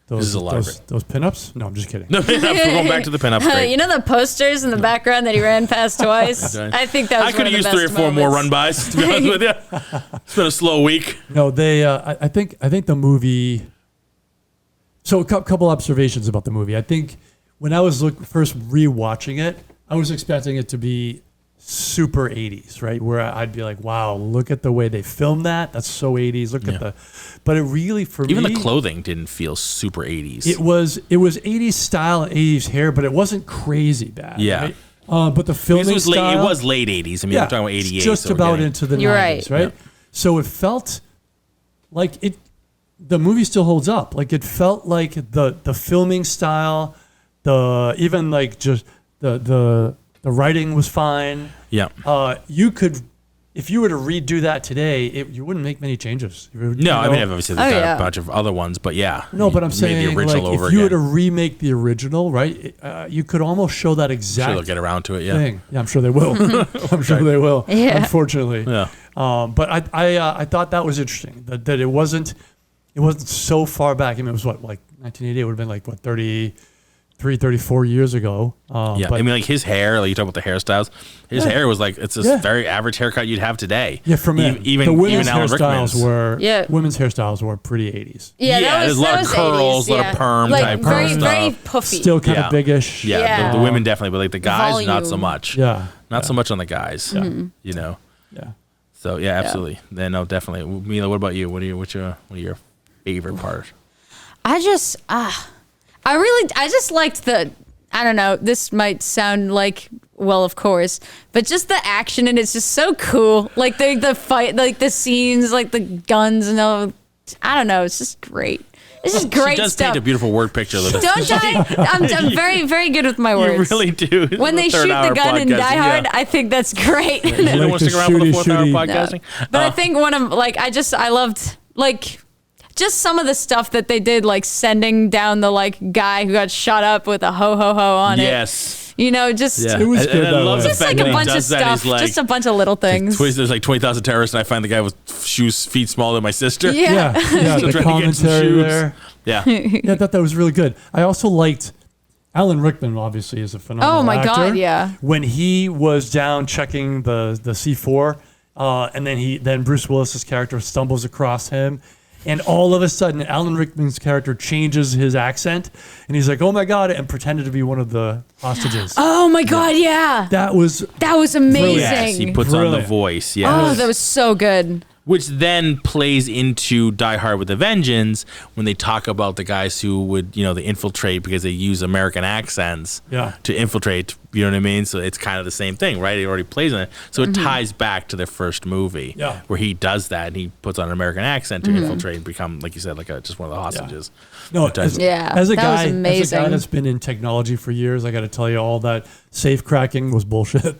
this is a lot of it. Those pinups? No, I'm just kidding. No, we're going back to the pinups. Great. You know the posters in the background that he ran past twice? I think that was I could have used 3 or 4 more run bys, to be honest with you. It's been a slow week. No, they. I think the movie. So a couple observations about the movie. I think when I was first rewatching it, I was expecting it to be super 80s, right? Where I'd be like, wow, look at the way they filmed that. That's so 80s. Look at but it really, for Even me. the clothing didn't feel super 80s. It was 80s style and 80s hair, but it wasn't crazy bad. Yeah. Right? But the filming it was style. It was late 80s. I mean, we're talking about 88. Just so about into the 90s, right? Yeah. So it felt like it. The movie still holds up. Like it felt like the filming style, even like just the writing was fine. Yeah. You could, if you were to redo that today, you wouldn't make many changes. I mean, obviously there's got a bunch of other ones, but yeah. No, but I'm saying the original over if you were again. to remake the original, right? You could almost show that exact. Sure, they'll get around to it. Yeah. Thing. Yeah, I'm sure they will. I'm sure they will. Yeah. Unfortunately. Yeah. But I thought that was interesting that it wasn't so far back. I mean, it was like 1988 would have been 33, 34 years ago. Yeah, but I mean, like his hair, like you talk about the hairstyles. His hair was it's a very average haircut you'd have today. Yeah, for men. Even the women's Alan hairstyles Rickman's. were women's hairstyles were pretty 80s. Yeah, there's a lot of curls, a lot of perm type very, stuff. very puffy. Still kind of biggish. Yeah, the women definitely, but like the guys, not so Volume. much. Yeah, not so much on the guys. Yeah. Yeah. So yeah, absolutely. Then no, definitely. Mila, what about you? What's your favorite part? I just liked I don't know, this might sound like, well, of course, but just the action and it's just so cool. Like the fight, like the scenes, like the guns and all. I don't know, it's just great. It's just great She does stuff. paint a beautiful word picture. Don't I? I'm very, very good with my words. You really do. When they shoot the gun in Die Hard, I think that's great. You don't want to stick around for the 4th hour podcasting? No. But I think one of I loved just some of the stuff that they did, like sending down the guy who got shot up with a ho ho ho on it. Yes. Just it was good. I love the just fact like a that he bunch of does that. stuff, just a bunch of little things. There's like 20,000 terrorists, and I find the guy with feet smaller than my sister. Yeah. Still The trying to get some commentary shoes. there. Yeah. Yeah, I thought that was really good. I also liked Alan Rickman. Obviously, is a phenomenal. Oh my actor. God, yeah. When he was down checking the C4, and then Bruce Willis's character stumbles across him. And all of a sudden, Alan Rickman's character changes his accent, and he's like, "Oh my God!" and pretended to be one of the hostages. Oh my God, yeah. That was amazing. Yes, he puts on the voice. Yes. Oh, that was so good. Which then plays into Die Hard with a Vengeance when they talk about the guys who would, they infiltrate because they use American accents to infiltrate, you know what I mean? So it's kind of the same thing, right? It already plays in it. So it ties back to their first movie where he does that and he puts on an American accent to infiltrate and become, like you said, just one of the hostages. No, as a guy that's been in technology for years, I got to tell you, all that safe cracking was bullshit.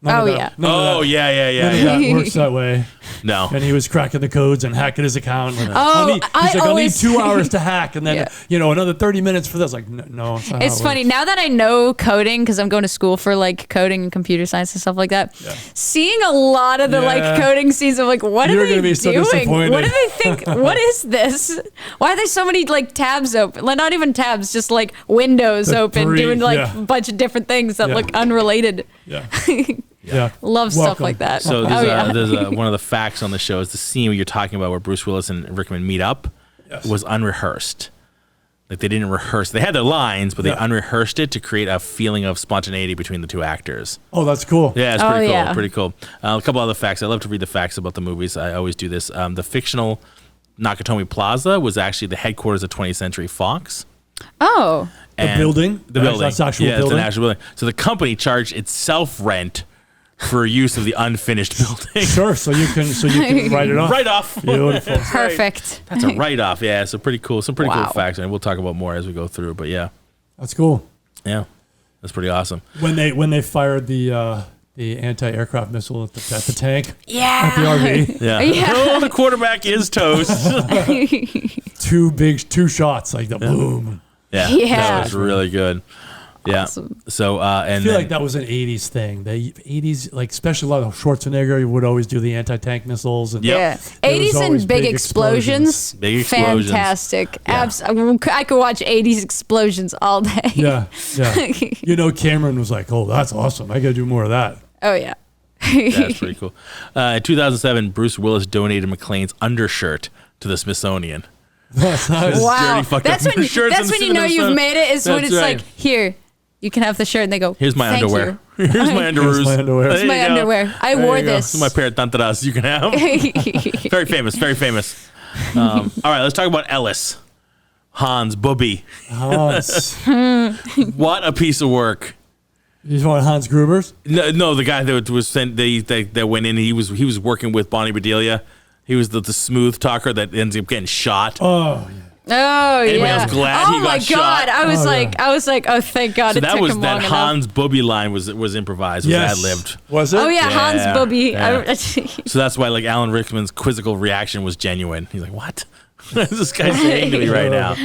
Oh, yeah. Oh, yeah. None of that works that way. No. And he was cracking the codes and hacking his account. And, Oh, he's like, I'll need 2 hours to hack, and then another 30 minutes for this. Like, no. It's not It's how it funny works. now that I know coding because I'm going to school for like coding and computer science and stuff like that. Yeah. Seeing a lot of the like Yeah. coding scenes, I'm like, what You're are they gonna be so doing? disappointed. What do they think? What is this? Why are there so many like tabs open? Like not even tabs, just like windows The open, three, doing like yeah. a bunch of different things that Yeah. look unrelated. Yeah. Yeah. Love stuff Welcome. like that. So Oh, there's one of the facts on the show is the scene where you're talking about where Bruce Willis and Rickman meet up was unrehearsed. Like they didn't rehearse. They had their lines, but they unrehearsed it to create a feeling of spontaneity between the two actors. Oh, that's cool. Yeah, it's Oh, pretty cool. yeah. Pretty cool. A couple other facts. I love to read the facts about the movies. I always do this. The fictional Nakatomi Plaza was actually the headquarters of 20th Century Fox. Oh. And building? The building. That's actual yeah, building? it's an actual building. So the company charged itself rent for use of the unfinished building. Sure. So you can write it off. Right off. Beautiful. Perfect. That's a write-off. Yeah, so pretty cool. Some pretty cool Wow. facts, and we'll talk about more as we go through. But yeah, That's cool. yeah, that's pretty awesome. When they fired the anti-aircraft missile at the tank. Yeah. At the RV. Yeah. Yeah. Oh, the quarterback is toast. Two shots, like the boom. Yeah. Yeah. That was really good. Yeah. Awesome. So and I feel then, like that was an 80s thing. The 80s, like especially a lot of Schwarzenegger would always do the anti-tank missiles. And Yep. Yeah. There was 80s always and big big explosions. Big explosions. Fantastic. Yeah. I could watch 80s explosions all day. Yeah. Cameron was like, "Oh, that's awesome. I got to do more of that." Oh, yeah. that's pretty cool. In 2007, Bruce Willis donated McClane's undershirt to the Smithsonian. That's nice. Wow. dirty fucked That's up when, shirts that's and when you know cinnamon you've made it, is when That's it's right. like, here, you can have the shirt. And they go, Here's my "Thank underwear. you." Here's my underoos. Here's my underwear. There Here's my you go. underwear. I There wore you go. this. This is my pair of tantaras you can have. Very famous. Very famous. All right, let's talk about Ellis. Hans Bubby. Hans. What a piece of work. You just want Hans Gruber's? No, the guy that was sent. That went in. He was working with Bonnie Bedelia. He was the smooth talker that ends up getting shot. Oh, yeah. Oh, Anybody yeah. else glad oh he got my shot? God. I was like, oh, thank God So it that took was him that long Hans enough. Bubby line was improvised. Was Yes. ad-libbed. Was it? Oh, yeah, Hans Yeah, Bubby. yeah. So that's why like Alan Rickman's quizzical reaction was genuine. He's like, "What? What is this guy saying to me right now?"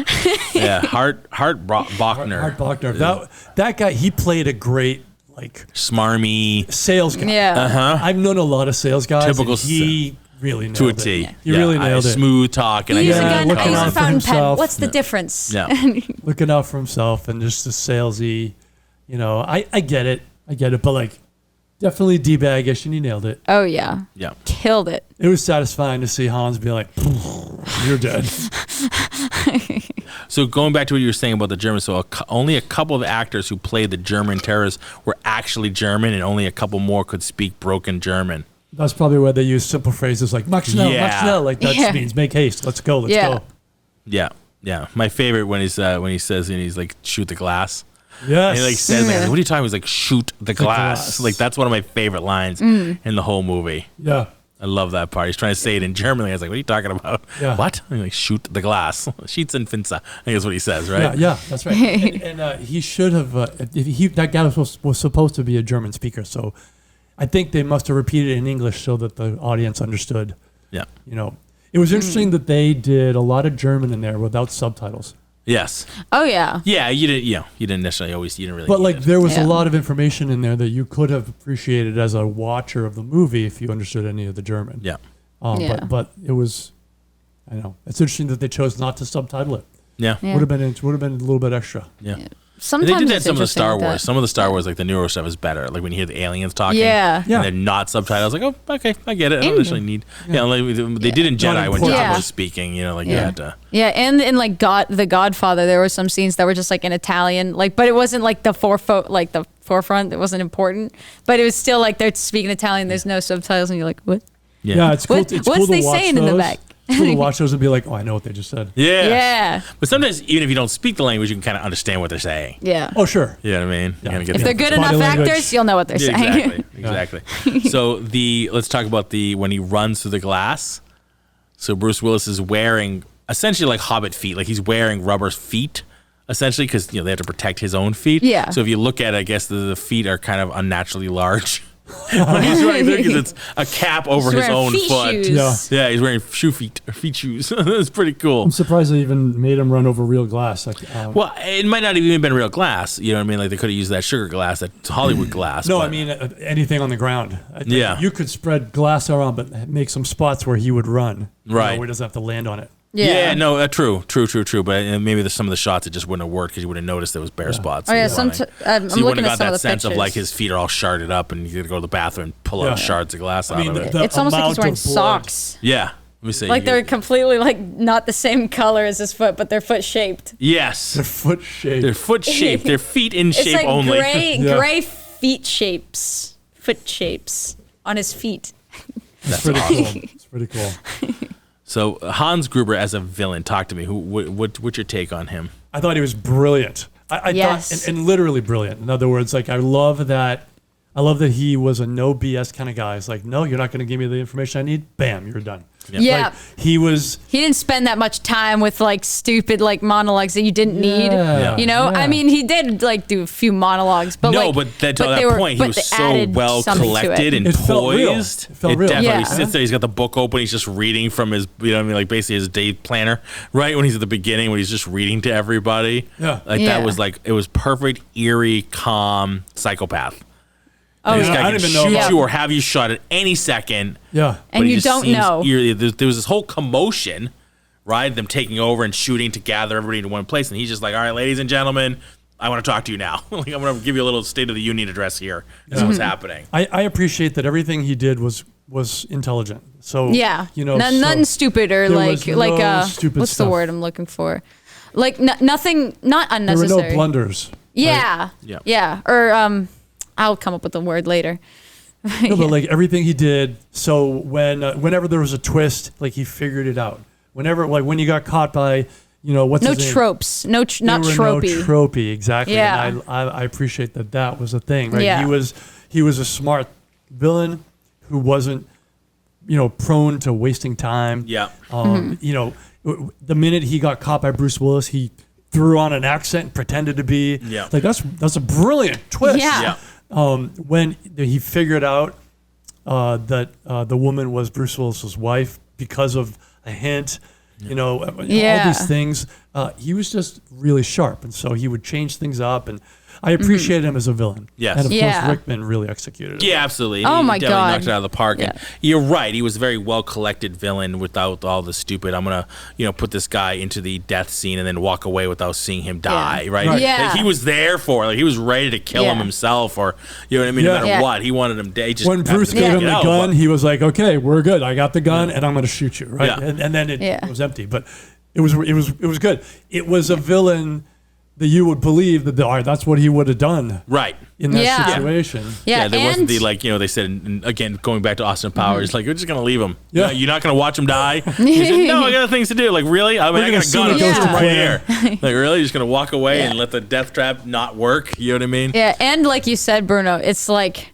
Yeah, Hart Bachner. Hart Bachner. That guy, he played a great Smarmy sales guy. Yeah. I've known a lot of sales guys. Typical and he really nailed to a it. T. He really nailed it. Smooth talk. And You use a Yeah, gun, looking I use out a for fountain pen. himself. What's the difference? Yeah. Looking out for himself and just the salesy, I get it. But like, definitely D-bag-ish, and he nailed it. Oh, yeah. Yeah. Killed it. It was satisfying to see Hans be like, "You're dead." So going back to what you were saying about the Germans, so only a couple of actors who played the German terrorists were actually German, and only a couple more could speak broken German. That's probably why they use simple phrases like "mach schnell," Yeah. "mach schnell." Like that Yeah. means make haste. Let's go. Let's Yeah. go. Yeah, yeah. My favorite when he says and he's like, "Shoot the glass." Yes. And he like says, Yeah. "What are you talking?" He's like, "Shoot the glass." glass. Like that's one of my favorite lines Mm. in the whole movie. Yeah. I love that part. He's trying to say it in German. I was like, "What are you talking about?" Yeah. What? And he's like, "Shoot the glass." Schießenfenster. I think that's what he says, right? Yeah, that's right. and he should have. That guy was supposed to be a German speaker, so I think they must have repeated it in English so that the audience understood. Yeah. It was interesting that they did a lot of German in there without subtitles. Yes. Oh, yeah. Yeah. You didn't necessarily always. You didn't really. But need like, it. there was Yeah. a lot of information in there that you could have appreciated as a watcher of the movie if you understood any of the German. Yeah. Yeah. But it was, I know, it's interesting that they chose not to subtitle it. Yeah. Yeah. Would have been a little bit extra. Yeah. Sometimes They did that in it's some of the interesting Star like Wars. that. Some of the Star Wars, like the newer stuff, is better. Like when you hear the aliens talking, Yeah. Yeah. and they're not subtitles. Like, oh, okay, I get it. I don't necessarily need. Yeah, like they did in Not Jedi when important. Jabba Yeah. was speaking. You Yeah. had to. Yeah, and in like The Godfather, there were some scenes that were just like in Italian, like, but it wasn't like the forefront. It wasn't important, but it was still like they're speaking Italian. There's no subtitles, and you're like, what? Yeah, it's cool. What- It's what's cool to they watch saying in the those. back? It's cool to watch those and be like, "Oh, I know what they just said." Yeah. Yeah, But sometimes, even if you don't speak the language, you can kind of understand what they're saying. yeah. Oh, sure. You know what I mean? You Yeah. kinda get If the they're good emphasis. enough Body language. actors, you'll know what they're Yeah, saying. exactly. So let's talk about when he runs through the glass. So Bruce Willis is wearing essentially like Hobbit feet, like he's wearing rubber feet, essentially because they have to protect his own feet. Yeah. So if you look at it, I guess the feet are kind of unnaturally large. When he's wearing because it's a cap over He's his wearing own feet foot. shoes. Yeah, he's wearing feet shoes. It's pretty cool. I'm surprised they even made him run over real glass. Like, Well, it might not have even been real glass. You know what I mean? Like they could have used that sugar glass, that Hollywood glass. no, but- I mean anything on the ground. Yeah. You could spread glass around, but make some spots where he would run. Right. Where he doesn't have to land on it. Yeah, no, true. But maybe there's some of the shots it just wouldn't have worked because you would have noticed there was bare spots. Oh yeah, I'm so you wouldn't looking have got at some of that the sense pictures. of like his feet are all sharded up and you got to go to the bathroom and pull out shards of glass out of it. It's almost like he's amount wearing of blood. socks. Yeah. Let me see. Like they're completely like not the same color as his foot, but they're foot shaped. Yes. They're foot shaped. They're foot shaped. They're feet in It's shape like only. gray feet shapes, foot shapes on his feet. It's pretty cool. It's pretty cool. So Hans Gruber as a villain, talk to me. What's your take on him? I thought he was brilliant. I Yes. thought, and literally brilliant. In other words, like I love that he was a no BS kind of guy. It's like, no, you're not going to give me the information I need. Bam, you're done. Yeah. Like, he didn't spend that much time with like stupid like monologues that you didn't need. Yeah. You know, Yeah. I mean, he did like do a few monologues, but No, like, but to they that were- point, he but was they so added well something to collected it. and It felt real. poised. It felt real. Definitely Yeah. sits there. He's got the book open. He's just reading from his, you know what I mean, like basically his day planner, right? When he's at the beginning, when he's just reading to everybody. Yeah. Like Yeah. that was like, it was perfect, eerie, calm psychopath. Oh, This yeah. guy I can don't even shoot know you or have you shot at any second. Yeah. And but he you just don't seems know. eerie. There was this whole commotion, right? Them taking over and shooting to gather everybody into one place. And he's just like, all right, ladies and gentlemen, I want to talk to you now. Like, I'm going to give you a little State of the Union address here. This is what's happening. I appreciate that everything he did was intelligent. So Yeah, you know, nothing stupid or there like was like no stupid what's stuff. the word I'm looking for? Like nothing, not there were unnecessary. no blunders. Yeah, Yeah. yeah. Or I'll come up with the word later. No, but like everything he did. So whenever there was a twist, like he figured it out. Whenever, like when you got caught by, you know, what's No his name? tropes, not There were tropey. No tropey, exactly. Yeah. And I appreciate that was a thing. Right? Yeah. He was a smart villain who wasn't, you know, prone to wasting time. Yeah. You know, the minute he got caught by Bruce Willis, he threw on an accent and pretended to be. Yeah. Like that's a brilliant twist. Yeah. Yeah. When he figured out that the woman was Bruce Willis's wife because of a hint, you know, all Yeah. these things, he was just really sharp, and so he would change things up, and I appreciated him as a villain. Yes. And of Yeah. course, Rickman really executed it. Yeah, absolutely. Oh He my definitely God. knocked it out of the park. And Yeah. you're right. He was a very well collected villain without all the stupid. I'm gonna, put this guy into the death scene and then walk away without seeing him die. Yeah. Right? Right. Yeah. Like, he was there for. Like he was ready to kill him Yeah. himself, or you know what I mean. Yeah. No matter Yeah. what, he wanted him dead. He just When happened Bruce to gave get him the out, gun, but- he was like, "Okay, we're good. I got the gun, and I'm going to shoot you." Right? Yeah. And then it Yeah. was empty, but it was good. It was a villain that you would believe that all right, that's what he would have done right. in that Yeah. situation. Yeah, there and wasn't the they said, and again, going back to Austin Powers, like, we're just going to leave him. Yeah. You're not going to watch him die. He said, no, I got things to do. Like, really? I mean, I gonna got a see gun. what I'm goes to right plan. here. Like, really? You're just going to walk away Yeah. and let the death trap not work? You know what I mean? Yeah, and like you said, Bruno, it's like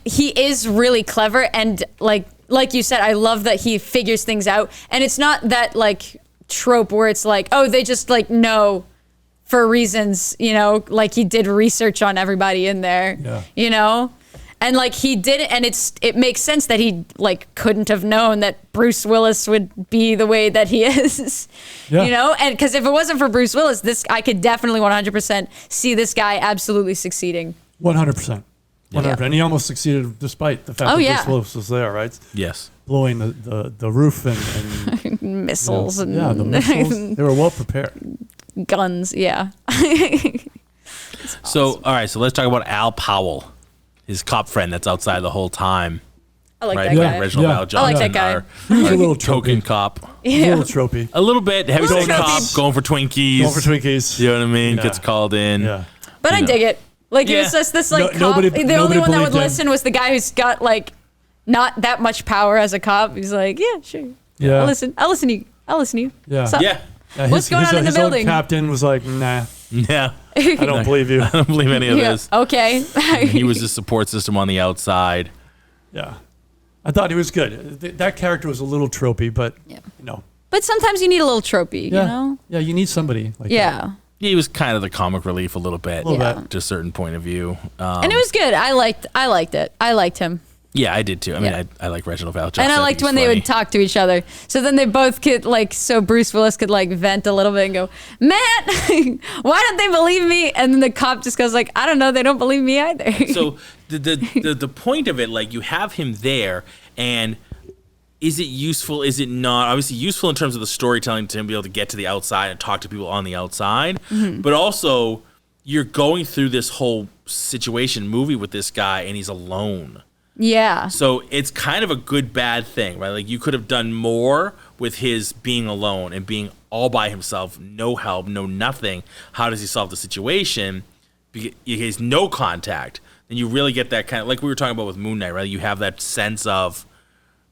he is really clever, and like you said, I love that he figures things out, and it's not that like trope where it's like, oh, they just like know for reasons, you know, like he did research on everybody in there, Yeah. you know. And like he did it, and it makes sense that he like couldn't have known that Bruce Willis would be the way that he is, Yeah. you know. And because if it wasn't for Bruce Willis, I could definitely 100% see this guy absolutely succeeding. 100%. 100%. And he almost succeeded despite the fact Oh, that yeah. Bruce Willis was there, right? Yes. Blowing the roof and Missiles and yeah, the missiles. They were well prepared. guns, yeah. So, all right, so let's talk about Al Powell, his cop friend that's outside the whole time. I like Right? that guy. Reginald Yeah. Val Johnson, I like that guy. our He was a little token tropey. cop. A little tropey. A little bit. Heavy Little token cop, tropey. going for Twinkies. Going for Twinkies. You know what I mean? Yeah. Gets called in. Yeah. But I know. dig it. Like it was Yeah. just this like No- cop. nobody- The nobody only one that would believed him. listen was the guy who's got like not that much power as a cop. He's like, yeah, sure. Yeah. I'll listen to you. Yeah. What's up? Yeah. Yeah, What's going on in the his own building? captain was like, nah, Yeah. I don't believe you. I don't believe any of Yeah. this. Okay. He was the support system on the outside. Yeah. I thought he was good. That character was a little tropey, but, Yeah. you know. But sometimes you need a little tropey, Yeah. you know? Yeah, you need somebody like that. Yeah. he was kind of the comic relief a little bit, bit. to a certain point of view. And it was good. I liked it. I liked him. Yeah, I did too. I mean, I like Reginald Val Johnson. And I liked when they would talk to each other. So then they both could so Bruce Willis could vent a little bit and go, Matt, why don't they believe me? And then the cop just goes I don't know, they don't believe me either. So the point of it, you have him there, and is it useful? Is it not? Obviously useful in terms of the storytelling to him be able to get to the outside and talk to people on the outside, but also you're going through this whole movie with this guy, and he's alone. Yeah. So it's kind of a good bad thing, right? You could have done more with his being alone and being all by himself, no help, no nothing. How does he solve the situation? Because he has no contact. And you really get that kind of, like we were talking about with Moon Knight, right? You have that sense of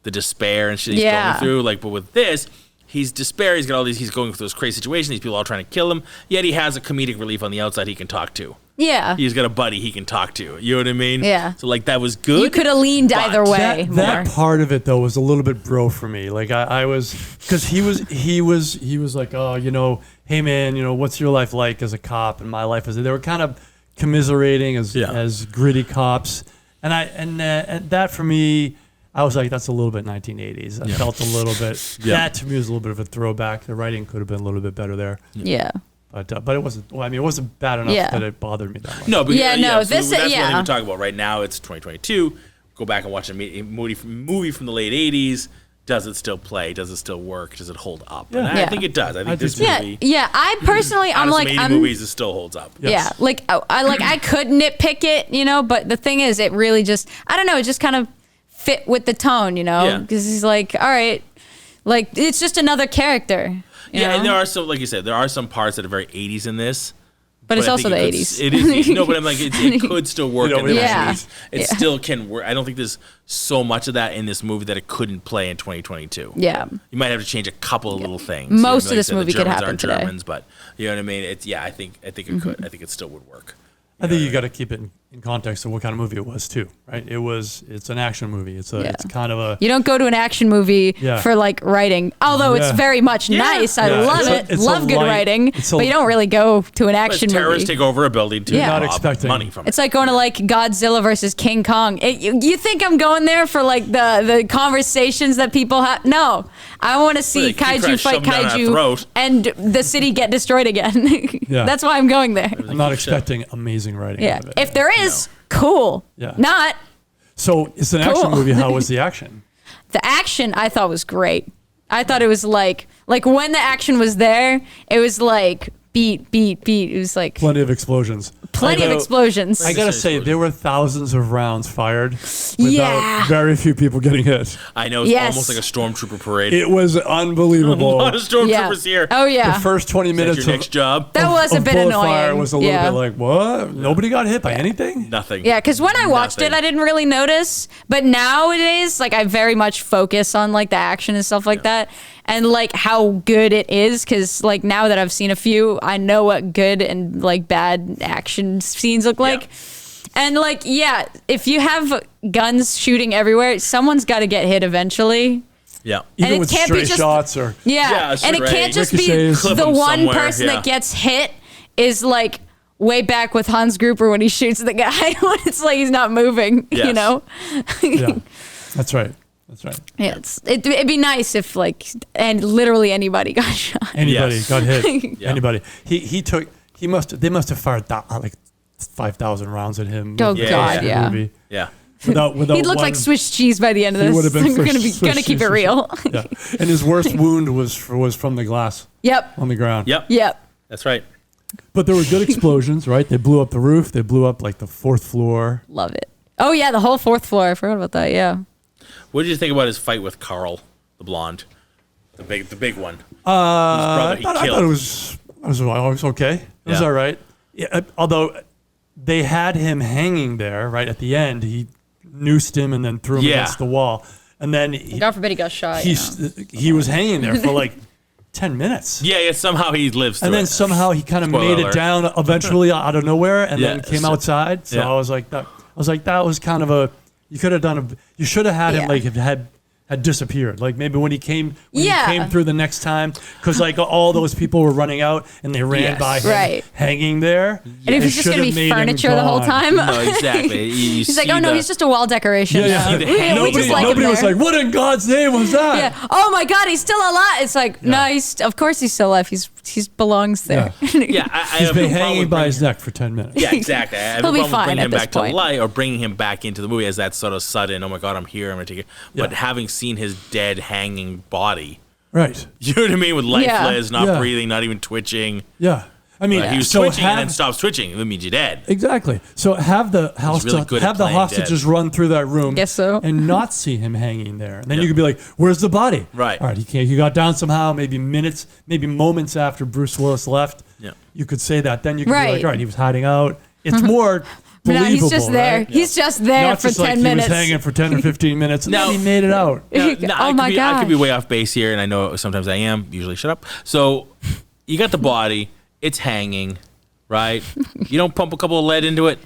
the despair and shit he's going through. But with this, he's despair. He's got all these. He's going through this crazy situation. These people all trying to kill him. Yet he has a comedic relief on the outside he can talk to. Yeah. He's got a buddy he can talk to. You know what I mean? Yeah. So that was good. You could have leaned either way. That part of it though was a little bit bro for me. I was, because he was like, oh, hey man, what's your life like as a cop? And my life they were kind of commiserating as gritty cops. And that for me, I was like, that's a little bit 1980s. I felt a little bit. That to me was a little bit of a throwback. The writing could have been a little bit better there. Yeah. But it wasn't. Well, I mean, it wasn't bad enough that it bothered me that much. No, but that's what we're talking about right now. It's 2022. Go back and watch a movie from the late 80s. Does it still play? Does it still work? Does it hold up? And I think it does. I think this movie. Yeah. I personally, I'm movies, it still holds up. Yes. Yeah. I could nitpick it, but the thing is, it really just, I don't know, it just kind of fit with the tone, because he's like, all right, it's just another character. And there are some, like you said, there are some parts that are very 80s in this. But it's also the 80s. It is. No, but I'm like, it could still work in the 90s. It still can work. I don't think there's so much of that in this movie that it couldn't play in 2022. Yeah. You might have to change a couple of little things. Most of this movie could happen today. Germans, but you know what I mean? I think it could. I think it still would work. I think you got to keep it in context of what kind of movie it was too, right? It's an action movie. It's kind of a. You don't go to an action movie for writing, although it's very much nice. I love it. Love good writing, but you don't really go to an action movie. Terrorists take over a building to not rob expecting money from it. It's like going to Godzilla versus King Kong. You think I'm going there for the conversations that people have? No, I want to see kaiju fight kaiju and the city get destroyed again. That's why I'm going there. I'm not expecting amazing writing. Yeah, if there is, cool. Yeah. Not. So it's an action movie. How was the action? The action I thought was great. I thought it was like when the action was there, it was beat. It was plenty of explosions. Plenty of explosions. I gotta say, there were thousands of rounds fired without very few people getting hit. I know, it's almost like a stormtrooper parade. It was unbelievable. A lot of stormtroopers here. Oh yeah. The first 20 minutes your next job. That was a bit annoying. Fire was a little bit like, what? Nobody got hit by anything? Nothing. Yeah, because when I watched it, I didn't really notice. But nowadays, I very much focus on the action and stuff like that. And how good it is, because now that I've seen a few, I know what good and bad action scenes look like. And if you have guns shooting everywhere, someone's got to get hit eventually. Yeah, even with stray shots or and it can't just be the one person that gets hit is way back with Hans Gruber when he shoots the guy when it's he's not moving. You know. Yeah, that's right. That's right. Yeah, it'd be nice if and literally anybody got shot. Anybody got hit. Anybody. They must have fired 5,000 rounds at him. Oh God, yeah. Movie. Yeah. Without he'd look like Swiss cheese by the end of this. He would have been gonna keep it real. Yeah. And his worst wound was from the glass. Yep. On the ground. Yep. That's right. But there were good explosions, right? They blew up the roof. They blew up the fourth floor. Love it. Oh yeah, the whole fourth floor. I forgot about that. Yeah. What did you think about his fight with Carl, the blonde, the big one? I thought it was okay. It was all right. Yeah, although they had him hanging there right at the end, he noosed him and then threw him against the wall, and then God forbid he got shot. He was hanging there for 10 minutes. Yeah. Somehow he lives through and then somehow he kind of made it down eventually out of nowhere, and then came outside. So I was like, that was kind of a. You could have done you should have had him had had disappeared. Like maybe when he came through the next time, because like all those people were running out and they ran by him hanging there. And if he's just going to be furniture the whole time. No, exactly. He's like, oh no, he's just a wall decoration. Nobody was like, what in God's name was that? Yeah. Oh my God, he's still alive. It's like, no, of course he's still alive. He belongs there. He's been hanging by his neck for 10 minutes. Yeah, exactly. I have He'll no be problem fine bringing at him this back point. to life or bringing him back into the movie as that sort of sudden, oh my God, I'm here, I'm going to take it. But having seen his dead hanging body. Right. You know what I mean? With lifeless, not breathing, not even twitching. Yeah. I mean, he was twitching and then stops twitching. That means you're dead. Exactly. So have the hostages run through that room. Guess so. And not see him hanging there. And then you could be like, where's the body? Right. All right, he got down somehow, maybe moments after Bruce Willis left. Yeah. You could say that. Then you could be like, all right, he was hiding out. It's more believable, he's just there. Right? He's just there not for just 10 minutes. He was hanging for 10 or 15 minutes, and then he made it out. Oh my God. I could be way off base here, and I know sometimes I am. Usually, shut up. So, you got the body. It's hanging, right? You don't pump a couple of lead into it,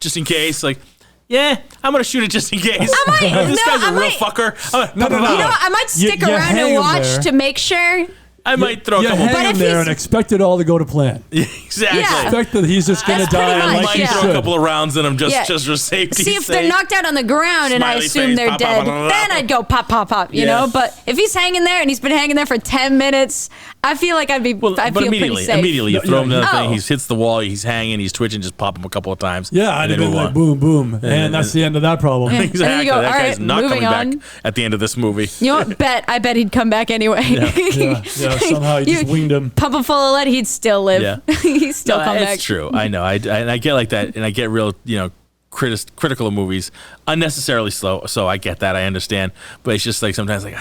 just in case. Like, yeah, I'm gonna shoot it just in case. This guy's a real fucker. You know what? I might stick around and watch to make sure. I might throw a couple. Hang him there and expect it all to go to plan. Exactly. Yeah. Expect that he's just going to die. I might throw a couple of rounds in him just for safety. See, if they're knocked out on the ground and I assume they're dead, then I'd go pop, pop, pop. You know. But if he's hanging there and he's been hanging there for 10 minutes, I feel like I feel pretty safe. Immediately, you throw him in the thing. He hits the wall. He's hanging. He's twitching. Just pop him a couple of times. Yeah, I'd have been like boom, boom, and that's the end of that problem. Exactly. That guy's not coming back at the end of this movie. You know what? I bet he'd come back anyway. Yeah. Somehow he just winged him. Pump him full of lead, he'd still live. Yeah. He'd still come back. It's true. I know. I get like that, and I get real, critical of movies, unnecessarily slow. So I get that. I understand, but it's just like sometimes like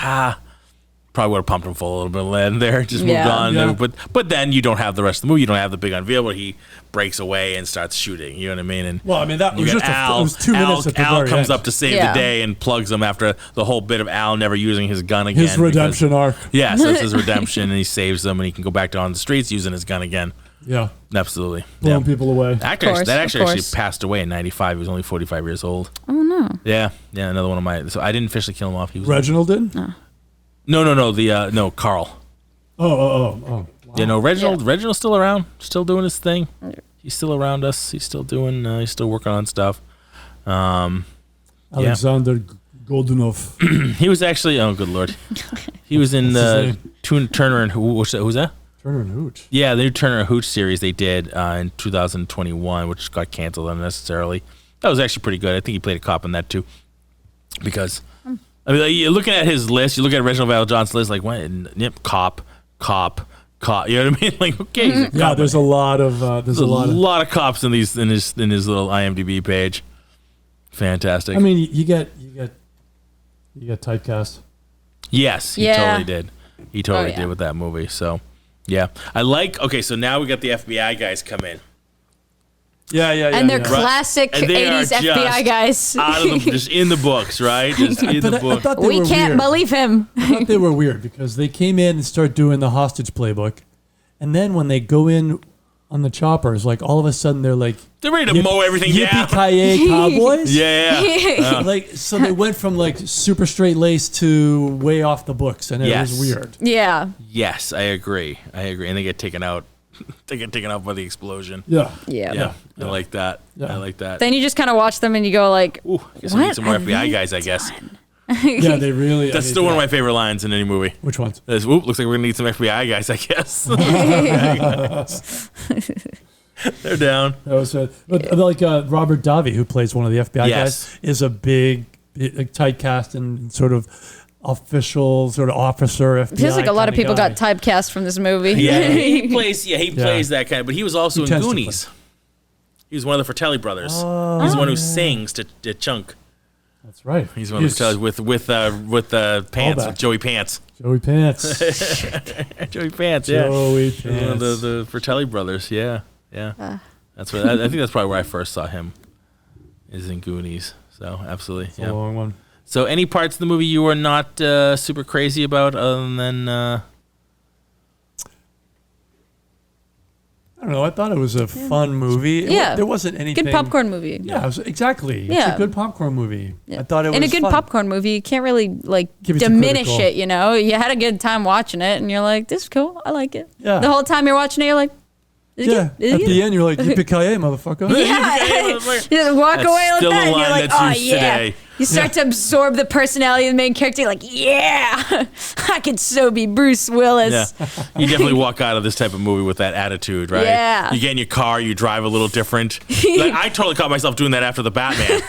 probably would have pumped him full a little bit of lead there, just moved on. Yeah. But then you don't have the rest of the movie. You don't have the big unveil where he breaks away and starts shooting. You know what I mean? And that was just it was 2 minutes at the Al very comes end. up to save the day and plugs him after the whole bit of Al never using his gun again. His redemption arc. Yeah, so it's his redemption, and he saves them, and he can go back on the streets using his gun again. Yeah. Absolutely. Blowing people away. That actually passed away in 95. He was only 45 years old. Oh, no. Yeah, another one of my... So I didn't officially kill him off. He was Reginald did? No, Carl. Oh. Wow. Yeah, no, Reginald's still around, still doing his thing. He's still around us. He's still doing, he's still working on stuff. Alexander Godunov. He was actually, oh, good Lord. He was in Turner and Hooch. Who's that? Turner and Hooch. Yeah, the new Turner and Hooch series they did in 2021, which got canceled unnecessarily. That was actually pretty good. I think he played a cop in that too. Because, I mean, like, you're looking at his list, you look at Reginald Val Johnson's list, like, what? Yep, cop. You know what I mean? Like, okay, he's a cop. There's a lot of there's a lot of cops in his little IMDb page. Fantastic. I mean, you get typecast. Yes, he totally did. He totally did with that movie. So, yeah, so now we got the FBI guys come in. Yeah. And they're classic 80s FBI guys. Out of them, just in the books, right? Just in the books. We can't believe him. I thought they were weird because they came in and start doing the hostage playbook. And then when they go in on the choppers, like all of a sudden they're like... They're ready to mow everything down. Yippee-ki-yay cowboys? Yeah. Like, so they went from like super straight lace to way off the books and it was weird. Yeah. Yes, I agree. And they get taken out. They get taken out by the explosion. Yeah. I like that. I like that. Then you just kind of watch them and you go like, ooh, I guess we need some more FBI guys, I guess. Yeah, they really... That's still one of my favorite lines in any movie. Which ones? Looks like we're going to need some FBI guys, I guess. They're down. That was but like Robert Davi, who plays one of the FBI guys, is a big typecast and sort of official sort of officer FBI. Feels like a lot of people got typecast from this movie. Yeah, he plays that kind of, but he was also in Goonies. He was one of the Fratelli brothers. He's the one who sings to Chunk. That's right. He's one of the with Pants, with Joey Pants. Joey Pants. Joey Pants, Joey Pants. One of the Fratelli brothers, yeah. That's what I think that's probably where I first saw him, is in Goonies. So, absolutely. It's a long one. So, any parts of the movie you were not super crazy about other than... I don't know. know. I thought it was a fun movie. There wasn't anything. Good popcorn movie. Yeah, exactly. Yeah. It's a good popcorn movie. Yeah. I thought it was in a good fun. popcorn movie, you can't really Give it diminish critical. it. You know, you had a good time watching it, and you're like, "This is cool. I like it." Yeah. The whole time you're watching it, you're like, "Is it Yeah. good? Is it At good?" the end, you're like, "Yippee-ki-yay, motherfucker!" Yeah, you just walk That's away like still that, a and you're line like, that's "Oh used yeah." today. You start to absorb the personality of the main character. You're like, "Yeah, I could so be Bruce Willis." Yeah. You definitely walk out of this type of movie with that attitude, right? Yeah. You get in your car, you drive a little different. Like, I totally caught myself doing that after the Batman.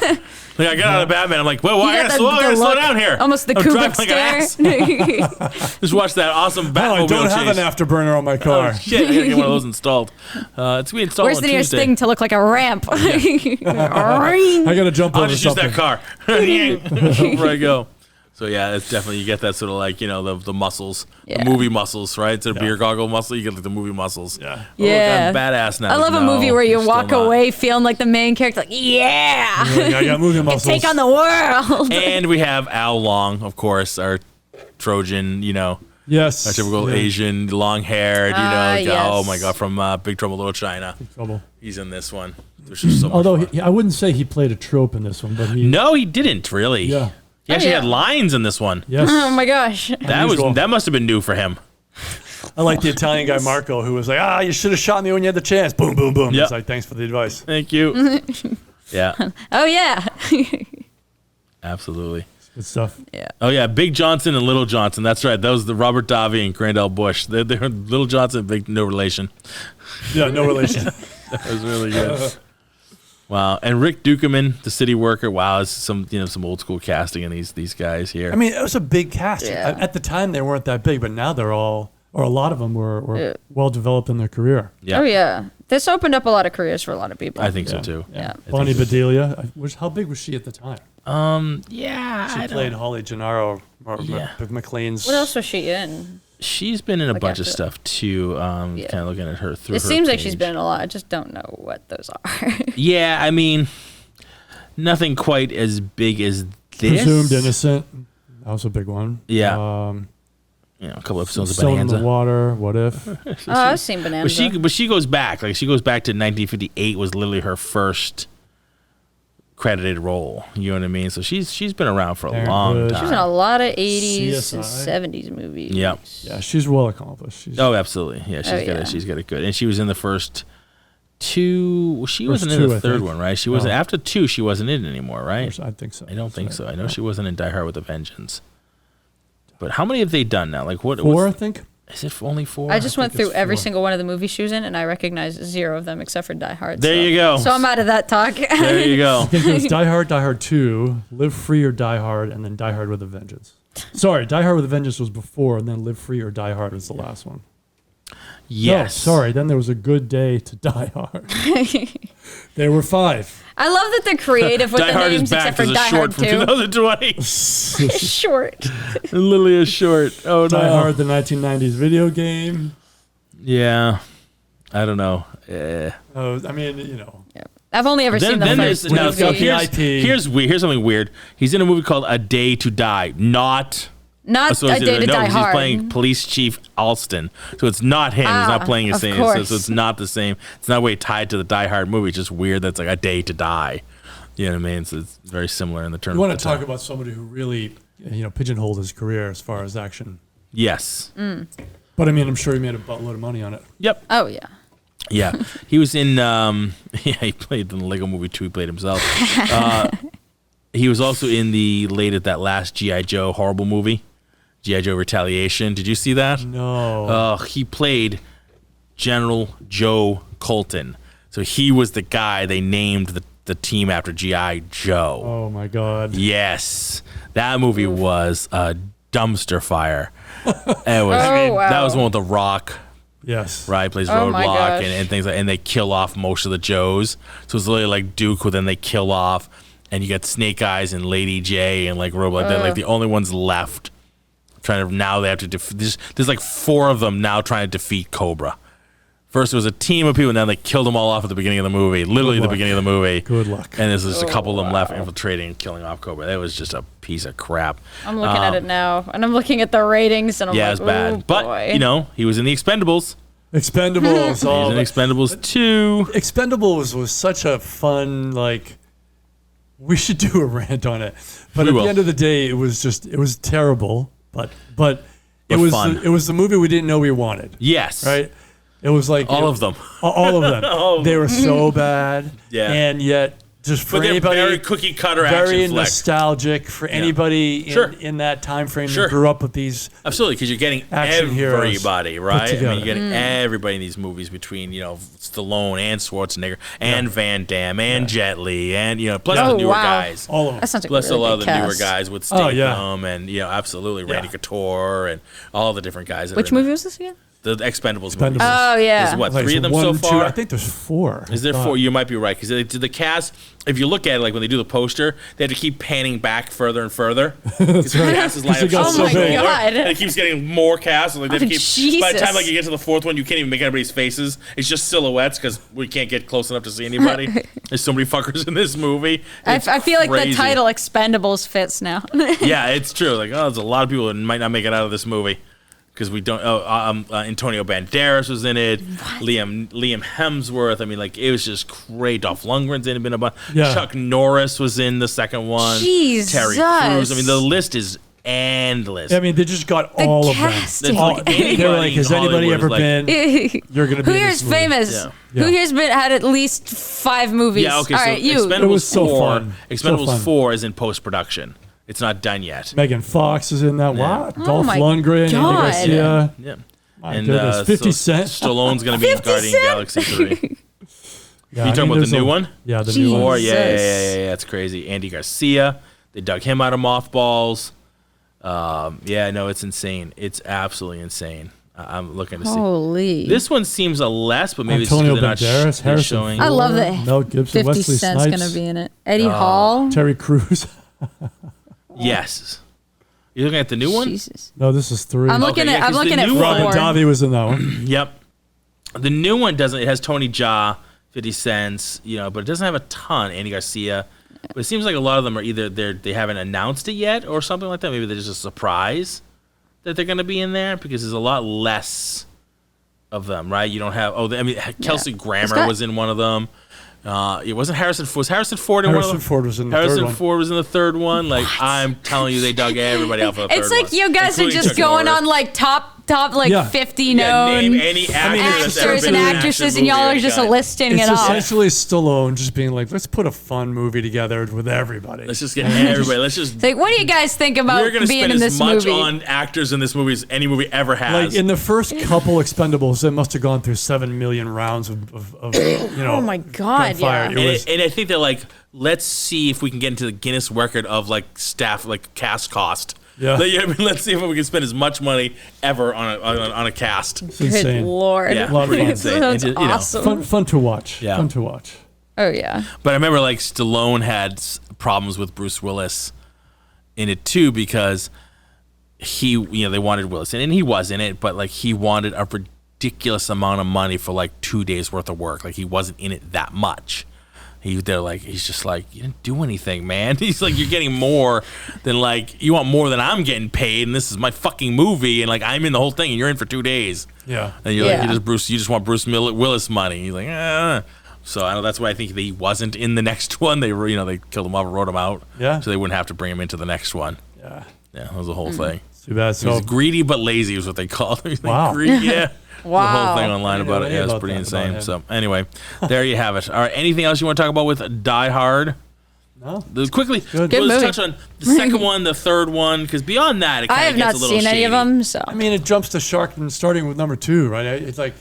Like, I got out of Batman, I'm like, well, I You gotta got the slow look. down here. Almost the I'm Kubrick driving like an ass. Just watch that awesome Oh, Batmobile I don't chase. have an afterburner on my car. Oh, shit, I gotta get one of those installed. It's being installed Where's on the nearest Tuesday. thing to look like a ramp? I gotta jump I'll over just use something. that car. Before I go. So yeah, it's definitely, you get that sort of like, you know, the muscles, the movie muscles, right? Instead of beer goggle muscle, you get like the movie muscles. Yeah. Yeah. I'm badass now. I love a No, movie where you you're still walk not. away feeling like the main character, like, yeah, Like, I got movie can muscles. take on the world. And we have Al Long, of course, our Trojan, you know, Yes. our typical Yeah. Asian, long-haired, you know, Ah, guy. yes. Oh my God, from Big Trouble in Little China. Trouble. He's in this one. There's just so much Although fun. I wouldn't say he played a trope in this one, but he. No, he didn't really. Yeah. He actually yeah. had lines in this one. Yes. Oh my gosh. Unusual. That must have been new for him. I like the Italian guy Marco, who was like, you should have shot me when you had the chance. Boom, boom, boom. Yep. He's like, thanks for the advice. Thank you. Yeah, Oh yeah. absolutely. Good stuff. Oh yeah, Big Johnson and Little Johnson. That's right. That was the Robert Davi and Grandel Bush. They're Little Johnson, big no relation. Yeah, no relation. That was really good. Wow, and Rick Dukeman, the city worker. Wow, it's some old school casting in these guys here. I mean, it was a big cast. Yeah. At the time, they weren't that big, but now they're all, or a lot of them were well developed in their career. yeah, Oh yeah. This opened up a lot of careers for a lot of people. I think so too. Yeah. Bonnie Bedelia. How big was she at the time? Yeah, She played Holly Gennaro, or Yeah. McLean's. What else was she in? she's been in a bunch of after- stuff too. Kind of looking at her through. It her seems like she's page. been in a lot. I just don't know what those are. Yeah, I mean, nothing quite as big as this. Presumed Innocent. That was a big one. Yeah. A couple episodes of Stone in the Bonanza. Water. What if? Oh, I've seen Bonanza. But she goes back. Like, she goes back to 1958 was literally her first credited role. You know what I mean? So she's been around for a long Parenthood. time. She was in a lot of 80s CSI. and 70s movies. Yeah. Yeah, she's well accomplished. She's, Oh, absolutely. Yeah, she's got it good. And she was in the first two. She wasn't in two, the I third think. one, right? She wasn't No. after two. She wasn't in it anymore, right? I think so. I don't think so. I know she wasn't in Die Hard with a Vengeance. But how many have they done now? Like what? Four, I what's- think. Is it only four? I just went think through it's every 4. single one of the movies she was in, and I recognize 0 of them except for Die Hard. There so. you go. So I'm out of that talk. There you go. I think it was Die Hard 2, Live Free or Die Hard, and then Die Hard with a Vengeance. Sorry, Die Hard with a Vengeance was before, and then Live Free or Die Hard was the last one. Yes. No, sorry, then there was A Good Day to Die Hard. There were 5. I love that they're creative with Die the Hard names is back except for as a Die short Hard from 2. 2020. Short. Literally a short. Oh no. Die Hard, the 1990s video game. Yeah. I don't know. Oh, I mean, you know. I've only ever seen the there's first now, movie. so got the IP. here's something weird. He's in a movie called A Day to Die, not Not A associated. Day to No, Die he's Hard. playing Police Chief Alston. So it's not him. He's not playing his of same. course. So it's not the same. It's not way tied to the Die Hard movie. It's just weird that it's like A Day to Die. You know what I mean? So it's very similar in the terms. You want of to the talk time. about somebody who really, pigeonholed his career as far as action. Yes. But I mean, I'm sure he made a buttload of money on it. Yep. Oh, yeah. Yeah, he was in. He played in the Lego Movie 2. He played himself. He was also in that last G.I. Joe horrible movie, G.I. Joe Retaliation. Did you see that? No. He played General Joe Colton. So he was the guy they named the team after G.I. Joe. Oh my God. Yes, that movie was a dumpster fire. It was. wow. That was one with The Rock. Yes. Right, plays Oh my Roadblock gosh. and things like, and they kill off most of the Joes. So it's literally like Duke, who then they kill off, and you got Snake Eyes and Lady J and like Roadblock. They're like the only ones left. Trying to now they have to there's like 4 of them now trying to defeat Cobra. First it was a team of people, and then they killed them all off at the beginning of the movie. Literally Good the luck. beginning of the movie. Good luck. And there's just a couple of them left infiltrating and killing off Cobra. That was just a piece of crap. I'm looking at it now, and I'm looking at the ratings, and I'm Yeah, like, it's bad. "Ooh, But boy." he was in the Expendables. Expendables. He's in Expendables 2. Expendables was such a fun, like, we should do a rant on it. But at the end of the day, it was terrible. But it was fun. It was the movie we didn't know we wanted. Yes. Right? It was like all of them. All of them. They were so bad. Yeah. And yet, just for But they're anybody, very cookie cutter very action flick. nostalgic for anybody in that time frame that grew up with these. Absolutely, because you're getting everybody, right? I mean, you're getting everybody in these movies between, Stallone and Schwarzenegger and Van Damme and Jet Li and, plus the newer guys. All of them. That sounds like Plus a a really lot of big the newer cast. guys with Statham and, absolutely, Randy Couture and all the different guys. Which movie was this again? The Expendables movies. Oh, yeah. There's what, Like 3 of them 1, so 2, far? I think there's 4. Is there 4? You might be right, because the cast, if you look at it, like when they do the poster, they have to keep panning back further and further. Because the cast is lined up so big. God. And it keeps getting more cast. Like they have to keep, by the time Jesus. you get to the 4th one, you can't even make anybody's faces. It's just silhouettes because we can't get close enough to see anybody. There's so many fuckers in this movie. I feel like the crazy. title Expendables fits now. Yeah, it's true. Like, there's a lot of people that might not make it out of this movie. Because we don't. Antonio Banderas was in it. Liam Hemsworth. I mean, like it was just great. Dolph Lundgren's in it. Been a bunch. Yeah. Chuck Norris was in the second one. Jesus. Terry Crews. I mean, the list is endless. I mean, they just got all of them. It's like They were like, has anybody ever been? You're gonna be. Who here's famous? Yeah. Who here's had at least 5 movies? Yeah. Okay. All So right, you. Expendables It was so 4. fun. Expendables So fun. 4 is in post production. It's not done yet. Megan Fox is in that. Wow. Dolph my Lundgren. Andy God. Garcia. Yeah. My And goodness. 50 Cent. Stallone's going to be in Guardian Galaxy 3. Yeah, You talking about the new one? Yeah, the new one. 4, yeah, it's crazy. Andy Garcia, they dug him out of mothballs. It's insane. It's absolutely insane. I'm looking to see. Holy. This one seems a less, but maybe Antonio it's Banderas, because they're not Harrison showing. I love that. Mel Gibson, 50 Wesley Cent's Snipes, going to be in it. Eddie Hall. Terry Crews. Yes. You're looking at the new one? Jesus. No, this is 3. I'm looking at 4. Robin Davi was in that one. Yep. The new one doesn't. It has Tony Jaa, 50 Cents, but it doesn't have a ton. Andy Garcia. But it seems like a lot of them are either they haven't announced it yet or something like that. Maybe they're just a surprise that they're going to be in there because there's a lot less of them, right? You don't have. Kelsey Grammer was in one of them. It wasn't Harrison. Was Harrison Ford in one of them? Harrison Ford was in the third one. Harrison Ford was in the third one. Like I'm telling you, they dug everybody out for the third one. It's like you guys are including just Chuck going Norris. on like top 50 known name any actor that's ever actors been and in an actresses, action and y'all movie are just of any kind. listing It's it off. essentially Stallone just being like, let's put a fun movie together with everybody. Let's just get everybody. Let's just. It's like, what do you guys think about We're going to being spend in as this much movie? on actors in this movie as any movie ever has. Like in the first couple Expendables, it must have gone through 7 million rounds of Oh my God, gunfire. yeah. And I think they're like, let's see if we can get into the Guinness record of like staff, like cast cost. Yeah. Let's see if we can spend as much money ever on a cast. It's Good insane. Lord. Yeah, A lot of pretty fun. insane. Sounds And, awesome. Fun to watch. Yeah. Fun to watch. Oh, yeah. But I remember like Stallone had problems with Bruce Willis in it too because they wanted Willis in it, and he was in it, but like he wanted a ridiculous amount of money for like 2 days worth of work. Like he wasn't in it that much. He's just like, you didn't do anything, man. He's like, you're getting more than like, you want more than I'm getting paid, and this is my fucking movie, and like I'm in the whole thing, and you're in for 2 days. Yeah. And you're like, you just want Bruce Willis money. He's like, So I know that's why I think that he wasn't in the next one. They were, they killed him off and wrote him out. Yeah. So they wouldn't have to bring him into the next one. Yeah. Yeah, that was the whole thing. Too bad. He was greedy but lazy is what they called him. Wow. Greedy, yeah. Wow. The whole thing online I didn't about know it. any Yeah, it was about pretty that about insane. him. So anyway, there you have it. All right, anything else you want to talk about with Die Hard? No. Quickly, Good let's movie. touch on the second one, the third one, because beyond that, it I kind have of gets not a little seen any of shady. them, so. I mean, it jumps to shark and starting with number 2, right? It's like.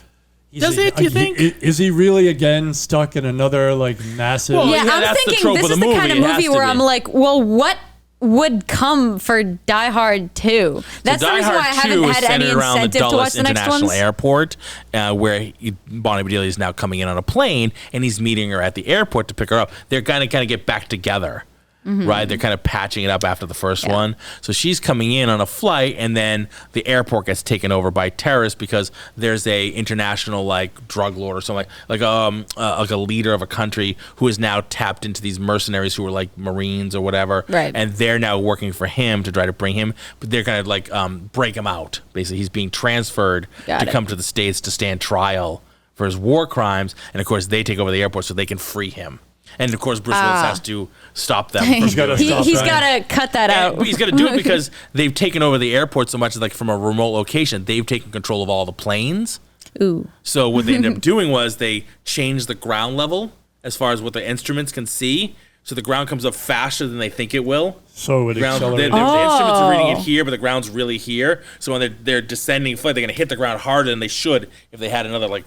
Does it, do you think? Is he really again stuck in another like massive? Well, Yeah, I'm that's the thinking trope this of the is the movie. kind of It has movie to where be. I'm like, well, what would come for Die Hard 2? That's the Die reason why I Hard haven't 2 is had any centered around the incentive to watch Dulles the next International ones. Airport, where Bonnie Bedelia is now coming in on a plane, and he's meeting her at the airport to pick her up. They're going to kind of get back together. right? They're kind of patching it up after the first one. So she's coming in on a flight, and then the airport gets taken over by terrorists because there's a international like drug lord or something like a leader of a country who is now tapped into these mercenaries who are like Marines or whatever, Right. and they're now working for him to try to bring him, but they're gonna like break him out. Basically, he's being transferred to come to the States to stand trial for his war crimes, and of course they take over the airport so they can free him. And of course, Bruce Willis has to stop them. He's got to cut that out. He's got to do it because they've taken over the airport so much, like from a remote location. They've taken control of all the planes. Ooh. So what they ended up doing was they changed the ground level as far as what the instruments can see. So the ground comes up faster than they think it will. So it accelerates. The instruments are reading it here, but the ground's really here. So when they're descending flight, they're going to hit the ground harder than they should if they had another like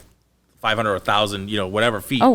500 or 1,000, whatever feet to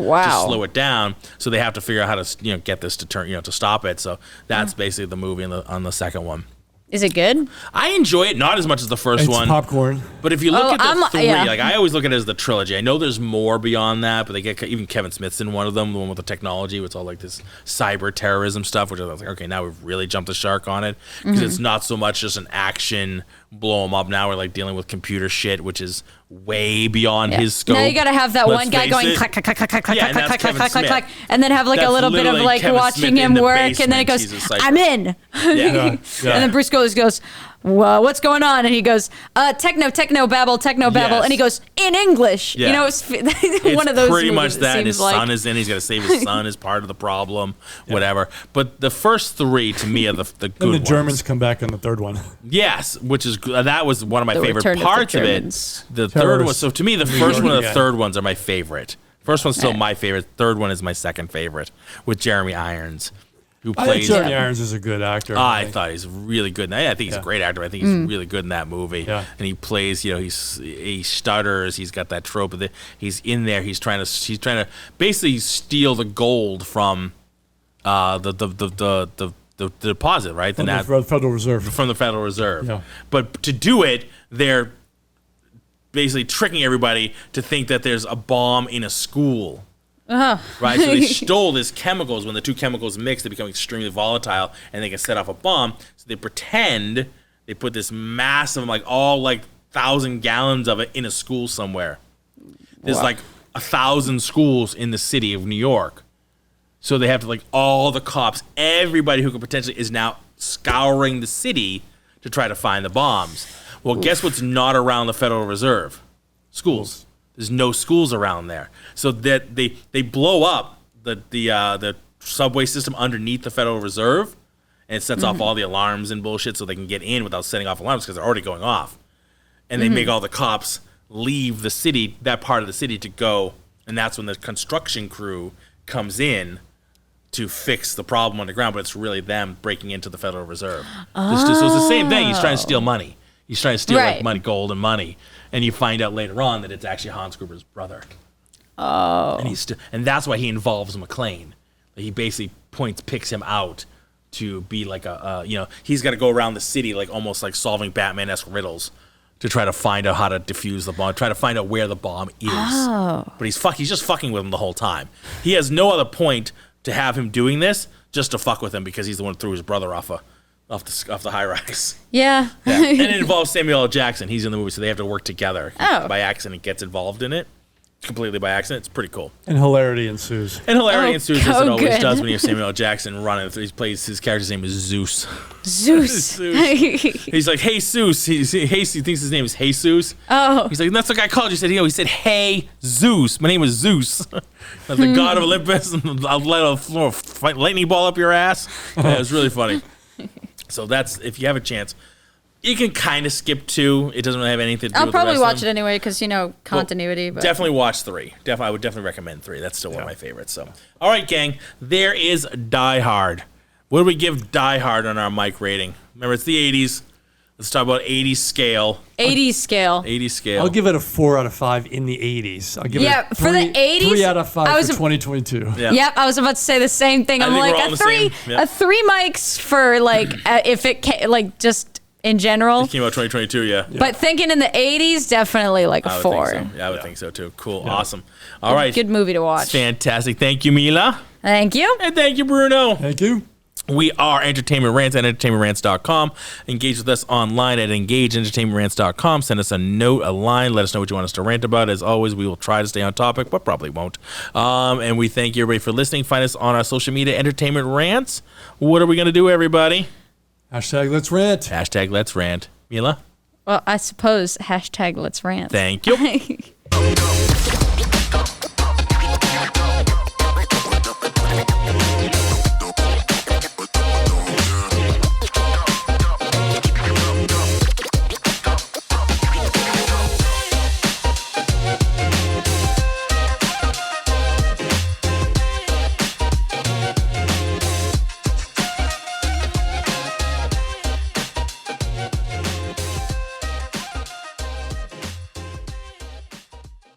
slow it down. So they have to figure out how to, get this to turn, to stop it. So that's basically the movie on the second one. Is it good? I enjoy it, not as much as the first one. It's popcorn. But if you look at the three, like I always look at it as the trilogy. I know there's more beyond that, but they get even Kevin Smith's in one of them, the one with the technology, with all like this cyber terrorism stuff, which I was like, okay, now we've really jumped the shark on it because it's not so much just an action blow them up. Now we're like dealing with computer shit, which is way beyond his scope. Now you got to have that one guy going clack, clack, clack, clack, clack, clack, clack, clack, clack, clack, and then have like a little bit of like watching him work, and then it goes, I'm in. And then Bruce Willis goes, well, what's going on? And he goes, techno babble, and he goes, in English. It's one of those pretty movies, much that. And his son is in. He's got to save his son as part of the problem, whatever. But the first three, to me, are the good ones. And the Germans come back in the third one. Yes, which is that was one of my favorite parts of it. The third one. So to me, the first one and the third ones are my favorite. First one's still my favorite. Third one is my second favorite with Jeremy Irons. Who plays Jeremy Irons is a good actor. I thought he's really good. I think he's a great actor. I think he's really good in that movie. Yeah. And he plays, he stutters. He's got that trope of he's in there. He's trying to basically steal the gold from the deposit, right? From the Federal Reserve. From the Federal Reserve. Yeah. But to do it, they're basically tricking everybody to think that there's a bomb in a school. Right, so they stole these chemicals. When the two chemicals mix, they become extremely volatile, and they can set off a bomb. So they pretend they put this massive, like all like 1,000 gallons of it in a school somewhere. There's like 1,000 schools in the city of New York, so they have to like all the cops, everybody who could potentially is now scouring the city to try to find the bombs. Well, guess what's not around the Federal Reserve? Schools. There's no schools around there, so that they blow up the subway system underneath the Federal Reserve, and it sets off all the alarms and bullshit, so they can get in without setting off alarms because they're already going off, and they make all the cops leave the city, that part of the city, to go, and that's when the construction crew comes in to fix the problem on the ground, but it's really them breaking into the Federal Reserve. So it's the same thing. He's trying to steal money. He's trying to steal like money, gold, and money. And you find out later on that it's actually Hans Gruber's brother. Oh. And that's why he involves McClane. He basically picks him out to be like he's got to go around the city like almost like solving Batman-esque riddles to try to find out how to defuse the bomb, try to find out where the bomb is. Oh. But he's just fucking with him the whole time. He has no other point to have him doing this just to fuck with him because he's the one who threw his brother off the high rise. Yeah. And it involves Samuel L. Jackson. He's in the movie, so they have to work together. By accident, gets involved in it. Completely by accident. It's pretty cool. And hilarity ensues. As it always does when you have Samuel L. Jackson running. He plays, his character's name is Zeus. Zeus. He's like, hey, Zeus. He thinks his name is Jesus. Oh. He's like, that's the guy I called you. He said, hey, Zeus. My name is Zeus. The god of Olympus. And I'll let a lightning ball up your ass. Yeah, it was really funny. So that's, if you have a chance, you can kind of skip 2. It doesn't really have anything to do with the rest. I'll probably watch it anyway because, continuity. But definitely watch 3. I would definitely recommend 3. That's still one of my favorites. So, all right, gang. There is Die Hard. What do we give Die Hard on our mic rating? Remember, it's the 80s. Let's talk about 80s scale. 80s scale. 80s scale. I'll give it a 4 out of 5 in the 80s. I'll give it a 3, for the 80s, 3 out of 5 for 2022. Yeah. Yep, I was about to say the same thing. I'm like a 3 mics for like if it like just in general. It came out 2022, yeah. But thinking in the 80s, definitely like a 4. Think so. Yeah, I would think so too. Cool, awesome. All right, good movie to watch. Fantastic. Thank you, Mila. Thank you. And thank you, Bruno. Thank you. We are Entertainment Rants at entertainmentrants.com. Engage with us online at engageentertainmentrants.com. Send us a note, a line. Let us know what you want us to rant about. As always, we will try to stay on topic, but probably won't. And we thank you, everybody, for listening. Find us on our social media, Entertainment Rants. What are we going to do, everybody? Hashtag Let's Rant. Hashtag Let's Rant. Mila? Well, I suppose hashtag Let's Rant. Thank you.